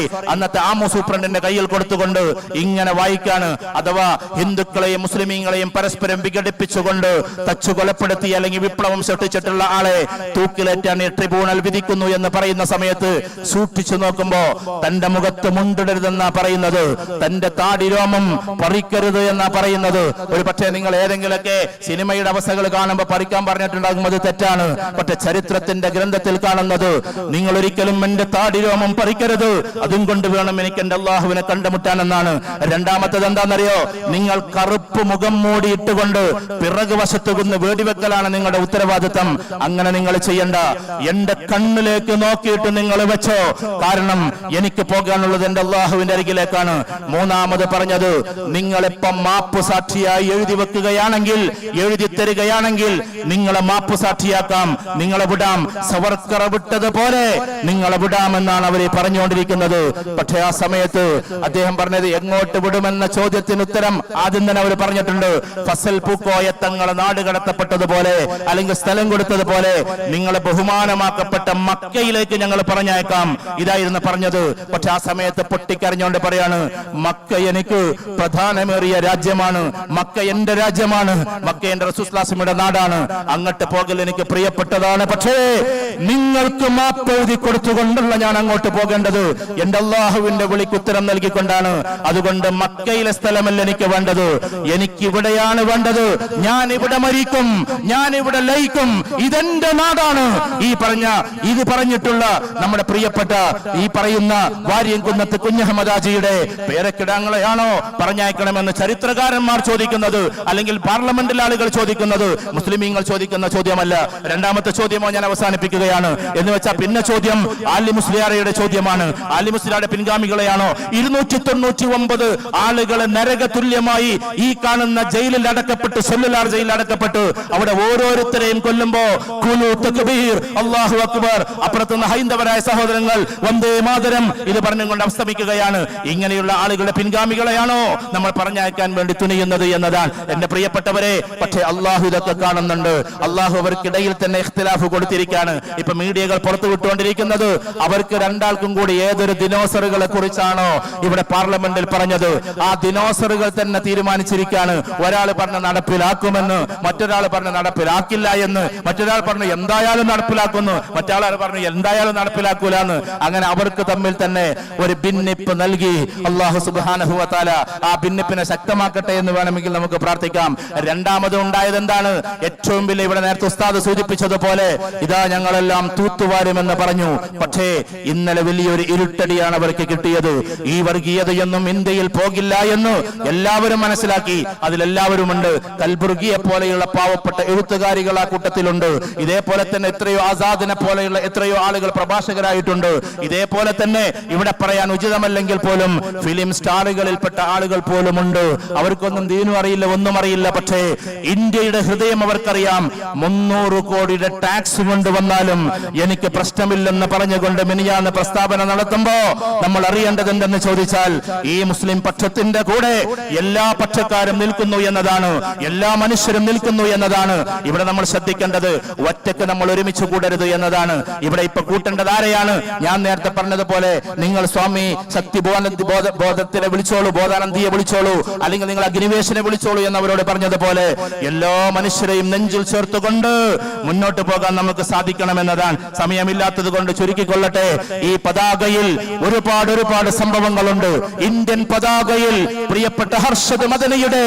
അന്നത്തെ ആമു സൂപ്രണ്ടിന്റെ കയ്യിൽ കൊടുത്തുകൊണ്ട് ഇങ്ങനെ വായിക്കാണ്. അഥവാ ഹിന്ദുക്കളെയും മുസ്ലിമീങ്ങളെയും പരസ്പരം വിഘടിപ്പിച്ചുകൊണ്ട് തച്ചു കൊലപ്പെടുത്തി അല്ലെങ്കിൽ വിപ്ലവം സൃഷ്ടിച്ചിട്ടുള്ള ആളെ തൂക്കിലേറ്റാൻ ട്രിബ്യൂണൽ വിധിക്കുന്നു എന്ന് പറയുന്ന സമയത്ത് സൂക്ഷിച്ചു നോക്കുമ്പോ തന്റെ മുഖത്ത് മുണ്ടിടരുതെന്നാ പറയുന്നത്, തന്റെ താടി രോമം പറിക്കരുത് എന്നാ പറയുന്നത്, ഒരു പക്ഷേ നിങ്ങൾ ഏതെങ്കിലുമൊക്കെ സിനിമയുടെ അവസ്ഥകൾ കാണുമ്പോൾ പഠിക്കാൻ പറഞ്ഞിട്ടുണ്ടാകും, അത് തെറ്റാണ്. പക്ഷെ ചരിത്രത്തിന്റെ ഗ്രന്ഥത്തിൽ കാണുന്നത് നിങ്ങൾ ഒരിക്കലും എന്റെ താടിരോമം പറിക്കരുത്, അതും കൊണ്ട് വേണം എനിക്ക് എന്റെ അള്ളാഹുവിനെ കണ്ടുമുട്ടാനെന്നാണ്. രണ്ടാമത്തത് എന്താണെന്നറിയോ? നിങ്ങൾ കറുപ്പ് മുഖം മൂടിയിട്ടുകൊണ്ട് പിറകു വശത്തുകുന്ന് വെടിവെക്കലാണ് നിങ്ങളുടെ ഉത്തരവാദിത്തം. അങ്ങനെ നിങ്ങൾ ചെയ്യണ്ട. എന്റെ കണ്ണിലേക്ക് നോക്കിയിട്ട് നിങ്ങൾ വെച്ചോ, കാരണം എനിക്ക് പോകാനുള്ളത് എന്റെ അള്ളാഹുവിന്റെ അരികിലേക്കാണ്. മൂന്നാമത് പറഞ്ഞത്, നിങ്ങളിപ്പം മാപ്പ് സാക്ഷിയായി എഴുതി വെക്കുകയാണെങ്കിൽ, എഴുതി തരികയാണെങ്കിൽ നിങ്ങളെ മാപ്പ് സാക്ഷിയാക്കാം, നിങ്ങളെ വിടാം, സവർക്കറ വിട്ടതുപോലെ നിങ്ങളെ വിടാമെന്നാണ് അവരെ പറഞ്ഞുകൊണ്ടിരിക്കുന്നത്. പക്ഷേ ആ സമയത്ത് അദ്ദേഹം പറഞ്ഞത് എങ്ങോട്ട് വിടുമെന്ന ചോദ്യത്തിന് ഉത്തരം ആദ്യം തന്നെ അവർ പറഞ്ഞിട്ടുണ്ട്, ഫസൽ പൂക്കോയ തങ്ങളെ നാട് കടത്തപ്പെട്ടതുപോലെ അല്ലെങ്കിൽ സ്ഥലം കൊടുത്തതുപോലെ നിങ്ങളെ ബഹുമാനമാക്കപ്പെട്ട മക്കയിലേക്ക് ഞങ്ങൾ പറഞ്ഞയക്കാം, ഇതായിരുന്നു പറഞ്ഞത്. പക്ഷെ ആ സമയത്ത് പൊട്ടിക്കരഞ്ഞുകൊണ്ട് പറയാണ്, മക്ക എനിക്ക് പ്രധാനമേറിയ രാജ്യമാണ്, മക്ക എന്റെ രാജ്യമാണ്, മക്ക എന്റെ റസൂലുള്ളാഹി നാടാണ്, അങ്ങോട്ട് പോകൽ എനിക്ക് പ്രിയപ്പെട്ടതാണ്. പക്ഷേ നിങ്ങൾക്ക് മാപ്പ് എഴുതി കൊടുത്തുകൊണ്ടുള്ള ഞാൻ അങ്ങോട്ട് പോകേണ്ടത് എന്റെ അള്ളാഹുവിന്റെ വിളിക്ക് ഉത്തരം നൽകിക്കൊണ്ടാണ്. അതുകൊണ്ട് മക്കയിലെ സ്ഥലമല്ല എനിക്ക് വേണ്ടത്, എനിക്ക് ഇവിടെയാണ് വേണ്ടത്. ഞാൻ ഇവിടെ മരിക്കും, ഞാൻ ഇവിടെ ലയിക്കും, ഇതെന്റെ നാടാണ്. ഇത് പറഞ്ഞിട്ടുള്ള നമ്മുടെ പ്രിയപ്പെട്ട ഈ പറയുന്ന വാര്യംകുന്നത്ത് കുഞ്ഞഹമ്മദാജിയുടെ പേരക്കിടാങ്ങളെയാണോ പറഞ്ഞയക്കണമെന്ന് ചരിത്രകാരന്മാർ ചോദിക്കുന്നത്, അല്ലെങ്കിൽ പാർലമെന്റിൽ ആളുകൾ ചോദിക്കുന്നത്, മുസ്ലിമീങ്ങൾ ചോദിക്കുന്ന ചോദ്യമല്ല. രണ്ടാമത്തെ ചോദ്യമോ ഞാൻ അവസാനിപ്പിക്കുകയാണ്. എന്ന് വെച്ചാൽ പിന്നെ ചോദ്യം ആലി മുസ്ലിയാരയുടെ ചോദ്യമാണ്. ആലി മുസ്ലിയാരുടെ പിൻഗാമികളെയാണോ? 299 ആളുകളെ നരക തുല്യമായി ഈ കാണുന്ന ജയിലിൽ അടക്കപ്പെട്ട്, സൊല്ലുലാർ ജയിലിൽ അടക്കപ്പെട്ട് അവിടെ ഓരോരുത്തരെയും കൊല്ലുമ്പോ ഖുലു തക്ബീർ, അല്ലാഹു അക്ബർ, അപ്പുറത്തുനിന്ന് ഹൈന്ദവരായ സഹോദരങ്ങൾ വന്ദേ മാതരം ഇത് പറഞ്ഞുകൊണ്ട് അസ്തമിക്കുകയാണ്. ഇങ്ങനെയുള്ള ആളുകളുടെ പിൻഗാമികളെയാണോ നമ്മൾ പറഞ്ഞയക്കാൻ വേണ്ടി തുനിയുന്നത് എന്നതാണ് എന്റെ പ്രിയപ്പെട്ടവരെ. പക്ഷേ അള്ളാഹു ഇതൊക്കെ കാണുന്നുണ്ട്. അള്ളാഹു അവർക്കിടയിൽ തന്നെ ഇഖ്തിലാഫ് കൊടുത്തിരിക്കുകയാണ്. ഇപ്പൊ മീഡിയകൾ പുറത്തു വിട്ടുകൊണ്ടിരിക്കുന്നത് അവർക്ക് രണ്ടാൾക്കും കൂടി ഏതൊരു ദിനോസറുകളെ കുറിച്ചാണോ ഇവിടെ പാർലമെന്റിൽ പറഞ്ഞത്, ആ ദിനോസറുകൾ തന്നെ തീരുമാനിച്ചിരിക്കുകയാണ്. ഒരാൾ പറഞ്ഞ നടപ്പിലാക്കുമെന്ന്, മറ്റൊരാൾ പറഞ്ഞ നടപ്പിലാക്കില്ല എന്ന്, മറ്റൊരാൾ പറഞ്ഞു എന്തായാലും നടപ്പിലാക്കുന്നു, മറ്റാൾ പറഞ്ഞു എന്തായാലും നടപ്പിലാക്കൂല എന്ന്. അങ്ങനെ അവർക്ക് തമ്മിൽ തന്നെ ഒരു ഭിന്നിപ്പ് നൽകി അല്ലാഹു സുബ്ഹാനഹു വ തആല ആ ഭിന്നിപ്പിനെ ശക്തമാക്കട്ടെ എന്ന് വേണമെങ്കിൽ നമുക്ക് പ്രാർത്ഥിക്കാം. രണ്ടാമത് ഉണ്ടായത് എന്താണ്? ഏറ്റവും വലിയ ഇവിടെ നേരത്തെ ഉസ്താദ് സൂചിപ്പിച്ചതുപോലെ ഇതാ ഞങ്ങളെല്ലാം തൂത്തുവാരുമെന്ന് പറഞ്ഞു. പക്ഷേ ഇന്നലെ വലിയൊരു ഇരുട്ടടിയാണ് അവർക്ക് കിട്ടിയത്. ഈ വർഗീയതയൊന്നും ഇന്ത്യയിൽ പോകില്ല എന്ന് എല്ലാവരും മനസ്സിലാക്കി. അതിലെല്ലാവരുമുണ്ട്. കൽബുർഗിയെ പോലെയുള്ള പാവപ്പെട്ട എഴുത്തുകാരികൾ ആ കൂട്ടത്തിലുണ്ട്. ഇതേപോലെ തന്നെ എത്രയോ ആസാദിനെ പോലെയുള്ള എത്രയോ ആളുകൾ പ്രഭാഷകരായിട്ടുണ്ട്. ഇതേപോലെ തന്നെ ഇവിടെ പറയാൻ ഉചിതമല്ലെങ്കിൽ പോലും ഫിലിം സ്റ്റാറുകളിൽപ്പെട്ട ആളുകൾ പോലും ഉണ്ട്. അവർക്കൊന്നും ദീനും അറിയില്ല, ഒന്നും അറിയില്ല. പക്ഷേ ഇന്ത്യയുടെ ഹൃദയം അവർക്കറിയാം. 300 കോടിയുടെ ടാക്സ് കൊണ്ടുവന്നാലും എനിക്ക് പ്രശ്നമില്ലെന്ന് പറഞ്ഞുകൊണ്ട് മിനിയാന്ന് പ്രസ്താവന നടത്തുമ്പോ നമ്മൾ അറിയേണ്ടത് എന്തെന്ന് ചോദിച്ചാൽ, ഈ മുസ്ലിം പക്ഷത്തിന്റെ കൂടെ എല്ലാ പക്ഷക്കാരും നിൽക്കുന്നു എന്നതാണ്, എല്ലാ മനുഷ്യരും നിൽക്കുന്നു എന്നതാണ് ഇവിടെ നമ്മൾ ശ്രദ്ധിക്കേണ്ടത്. ഒറ്റക്ക് നമ്മൾ ഒരുമിച്ച് കൂടരുത് എന്നതാണ് ഇവിടെ ഇപ്പൊ കൂട്ടേണ്ടത്. ആരെയാണ്? ഞാൻ നേരത്തെ പറഞ്ഞതുപോലെ നിങ്ങൾ സ്വാമി ശക്തി ബോധത്തിനെ വിളിച്ചോളൂ, ബോധാനന്ദിയെ വിളിച്ചോളൂ, അല്ലെങ്കിൽ നിങ്ങൾ അഗ്നിവേശനെ വിളിച്ചോളൂ എന്നവരോട് പറഞ്ഞതുപോലെ എല്ലാ മനുഷ്യരെയും നെഞ്ചിൽ ചേർത്തുകൊണ്ട് മുന്നോട്ട് പോകാൻ നമുക്ക് സാധിക്കണമെന്നതാണ്. സമയമില്ലാത്തത് കൊണ്ട് ചുരുക്കിക്കൊള്ളട്ടെ. ഈ പതാകയിൽ ഒരുപാട് സംഭവങ്ങളുണ്ട്. ഇന്ത്യൻ പതാകയിൽ പ്രിയപ്പെട്ട ഹർഷദ് മദനിയുടെ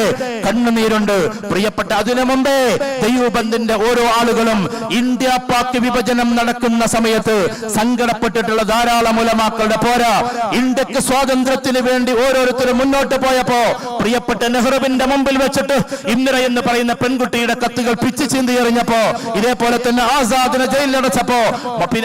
കണ്ണുനീരുണ്ട്. പ്രിയപ്പെട്ട അതിനു മുമ്പേ ദൈവബന്ധിന്റെ ഓരോ ആളുകളും ഇന്ത്യ പാക് വിഭജനം നടക്കുന്ന സമയത്ത് സങ്കടപ്പെട്ടിട്ടുള്ള ധാരാളം ഉലമാക്കളുടെ പോരാ, ഇന്ത്യക്ക് സ്വാതന്ത്ര്യത്തിന് വേണ്ടി ഓരോരുത്തരും മുന്നോട്ട് പോയപ്പോ പ്രിയപ്പെട്ട നെഹ്റുവിന്റെ മുമ്പിൽ വെച്ചിട്ട് ഇന്ദിര എന്ന് പറയുന്ന പെൺകുട്ടിയുടെ കത്തുകൾ പിച്ചു ചീന്തി എറിഞ്ഞപ്പോ, ഇതേപോലെ തന്നെ ആസാദിനെ ജയിലിലടച്ചപ്പോ,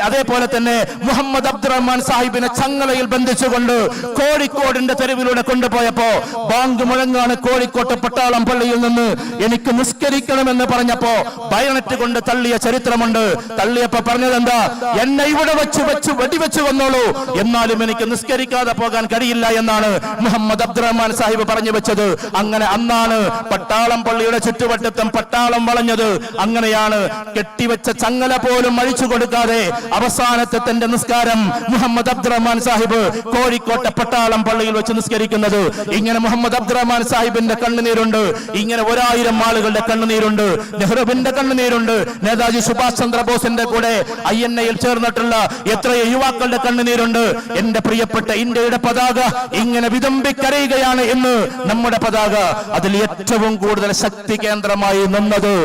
അതേപോലെ തന്നെ മുഹമ്മദ് അബ്ദുറഹ്മാൻ സാഹിബിനെ ചങ്ങലയിൽ ബന്ധിച്ചുകൊണ്ട് കോഴിക്കോടിന്റെ തെരുവിലൂടെ കൊണ്ടുപോയപ്പോ, ബാങ്ക് മുഴങ്ങാണ് കോഴിക്കോട്ടെ പട്ടാളം പള്ളിയിൽ നിന്ന്, എനിക്ക് നിസ്കരിക്കണമെന്ന് പറഞ്ഞപ്പോ ബയണറ്റ് കൊണ്ട് തള്ളിയ ചരിത്രമുണ്ട്. തള്ളിയപ്പോ പറഞ്ഞത് എന്താ? എന്നെ ഇവിടെ വെച്ച് വെടിവെച്ച് വന്നോളൂ, എന്നാലും എനിക്ക് നിസ്കരിക്കാതെ പോകാൻ കഴിയില്ല എന്നാണ് മുഹമ്മദ് അബ്ദുറഹ്മാൻ സാഹിബ് പറഞ്ഞു വെച്ചത്. അങ്ങനെ അന്നാണ് പട്ടാളം പള്ളിയുടെ ചുറ്റുവട്ടത്തും പട്ടാളം വളഞ്ഞത്. അങ്ങനെയാണ് കെട്ടിവെച്ച ചങ്ങല പോലും അഴിച്ചു കൊടുക്കാതെ അവസാനത്തെ തന്റെ നിസ്കാരം മുഹമ്മദ് അബ്ദുറഹ്മാൻ സാഹിബ് കോഴിക്കോട്ടെ പട്ടാളം പള്ളിയിൽ വെച്ച് നിസ്കരിക്കുന്നത്. ഇങ്ങനെ മുഹമ്മദ് അബ്ദുറഹ്മാൻ സാഹിബിന്റെ കണ്ണുനീരുണ്ട്, ഇങ്ങനെ 1000 ആളുകളുടെ കണ്ണുനീരുണ്ട്, നെഹ്റുവിന്റെ കണ്ണുനീരുണ്ട്, നേതാജി സുഭാഷ് ചന്ദ്രബോസിന്റെ കൂടെ INA-യിൽ ചേർന്നിട്ടുള്ള എത്രയോ യുവാക്കളുടെ കണ്ണുനീരുണ്ട്. എന്റെ പ്രിയപ്പെട്ട ഇന്ത്യയുടെ പതാക ഇങ്ങനെ വിതമ്പിക്കരയുകയാണ് എന്ന് നമ്മുടെ പതാക. അതിൽ ഏറ്റവും കൂടുതൽ ശക്തി കേന്ദ്രമായി നിന്നത്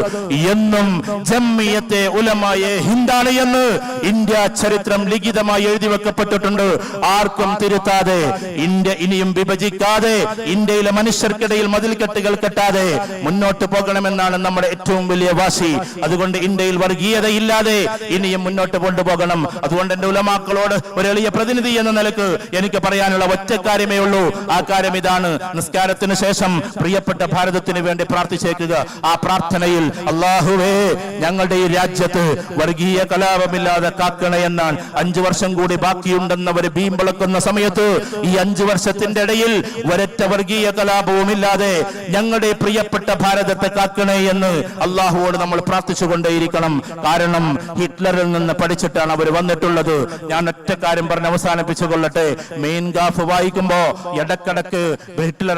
എന്നും ജംഇയ്യത്തെ ഉലമായെ ഹിന്ദാണ് എന്ന് ഇന്ത്യ ചരിത്രം ലിഖിതമായി എഴുതി വെക്കപ്പെട്ടിട്ടുണ്ട്. ആർക്കും തിരുത്താതെ, ഇന്ത്യ ഇനിയും വിഭജിക്കാതെ, ഇന്ത്യയിലെ മനുഷ്യർക്കിടയിൽ മതിൽക്കെട്ടുകൾ കെട്ടാതെ മുന്നോട്ട് പോകണമെന്നാണ് നമ്മുടെ ഏറ്റവും വലിയ വാശി. അതുകൊണ്ട് ഇന്ത്യയിൽ വർഗീയതയില്ലാതെ ഇനിയും മുന്നോട്ട് കൊണ്ടുപോകണം. അതുകൊണ്ട് എന്റെ ഉലമാക്കളോട് ഒരു എളിയ പ്രതിനിധി എന്ന നിലക്ക് എനിക്ക് പറയാനുള്ള ഒറ്റ കാര്യമേ ഉള്ളൂ. ആ കാര്യം ഇതാണ്: നിസ്കാരത്തിന് ശേഷം പ്രിയപ്പെട്ട ഭാരതത്തിന് വേണ്ടി പ്രാർത്ഥിച്ചേക്കുക. ആ പ്രാർത്ഥനയിൽ അല്ലാഹുവേ, ഞങ്ങളുടെ ഈ രാജ്യത്ത് വർഗീയ കലാപമില്ലാതെ കാക്കണേ എന്നാണ്. 5 വർഷം കൂടി ബാക്കിയുണ്ടെന്നവർ ബീമ്പളക്കുന്ന സമയത്ത് ഈ 5 വർഷത്തിന്റെ ഇടയിൽ ഒരൊറ്റ വർഗീയ കലാപവുമില്ലാതെ ഞങ്ങളുടെ പ്രിയപ്പെട്ട ഭാരതത്തെ കാക്കണേ എന്ന് അള്ളാഹുവോട് നമ്മൾ പ്രാർത്ഥിച്ചുകൊണ്ടേയിരിക്കണം. കാരണം ഹിറ്റ്ലറിൽ നിന്ന് പഠിച്ചിട്ടാണ് അവർ വന്നിട്ടുള്ളത്. ഞാൻ ഒറ്റ കാര്യം പറഞ്ഞ് അവസാനിപ്പിച്ചു കൊള്ളട്ടെ. മെയിൻ ഗാഫ് വായിക്കുമ്പോ ഇടക്കിടക്ക്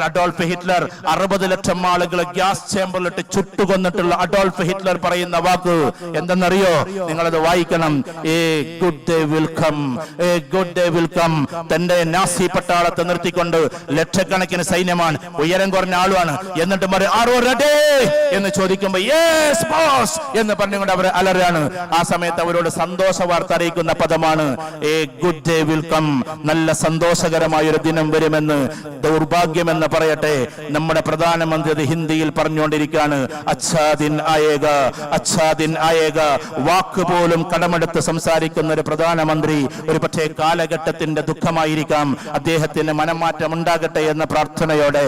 അഡോൾഫ് ഹിറ്റ്ലർ 60 ലക്ഷം ആളുകളെ ഗ്യാസ് ചേമ്പറിലിട്ട് ചുട്ടുകൊന്നിട്ടുള്ള അഡോൾഫ് ഹിറ്റ്ലർ പറയുന്ന വാക്ക് എന്തെന്നറിയോ? നിങ്ങളത് വായിക്കണം. A good day will come, a good day will come. തന്റെ നാസി പട്ടാളത്തെ നിർത്തിക്കൊണ്ട് ലക്ഷക്കണക്കിന് സൈന്യമാണ്, ഉയരം കുറഞ്ഞ ആളുമാണ്. എന്നിട്ട് എന്ന് ചോദിക്കുമ്പോ യെസ് ബോസ് എന്ന് പറഞ്ഞുകൊണ്ട് അവർ അലറാണ്. ആ സമയത്ത് അവരോട് സന്തോഷ വാർത്ത അറിയിക്കുന്ന പദമാണ് a good day will come. നല്ല സന്തോഷകരമായ ഒരു ദിനം വരുമെന്ന്. ദൗർഭാഗ്യമെന്ന് പറയട്ടെ, നമ്മുടെ പ്രധാനമന്ത്രി അത് ഹിന്ദിയിൽ പറഞ്ഞുകൊണ്ടിരിക്കുകയാണ്. അച്ഛാ ദിൻ ആയേഗ, അച്ഛാ ദിൻ ആയേഗ. വാക്ക് പോലും കടമെടുത്ത് സംസാരിക്കുന്ന ഒരു പ്രധാനമന്ത്രി ഒരു പക്ഷേ കാലഘട്ടത്തിന്റെ ദുഃഖമായിരിക്കാം. അദ്ദേഹത്തിന് മനംമാറ്റം ഉണ്ടാകട്ടെ എന്ന പ്രാർത്ഥനയോടെ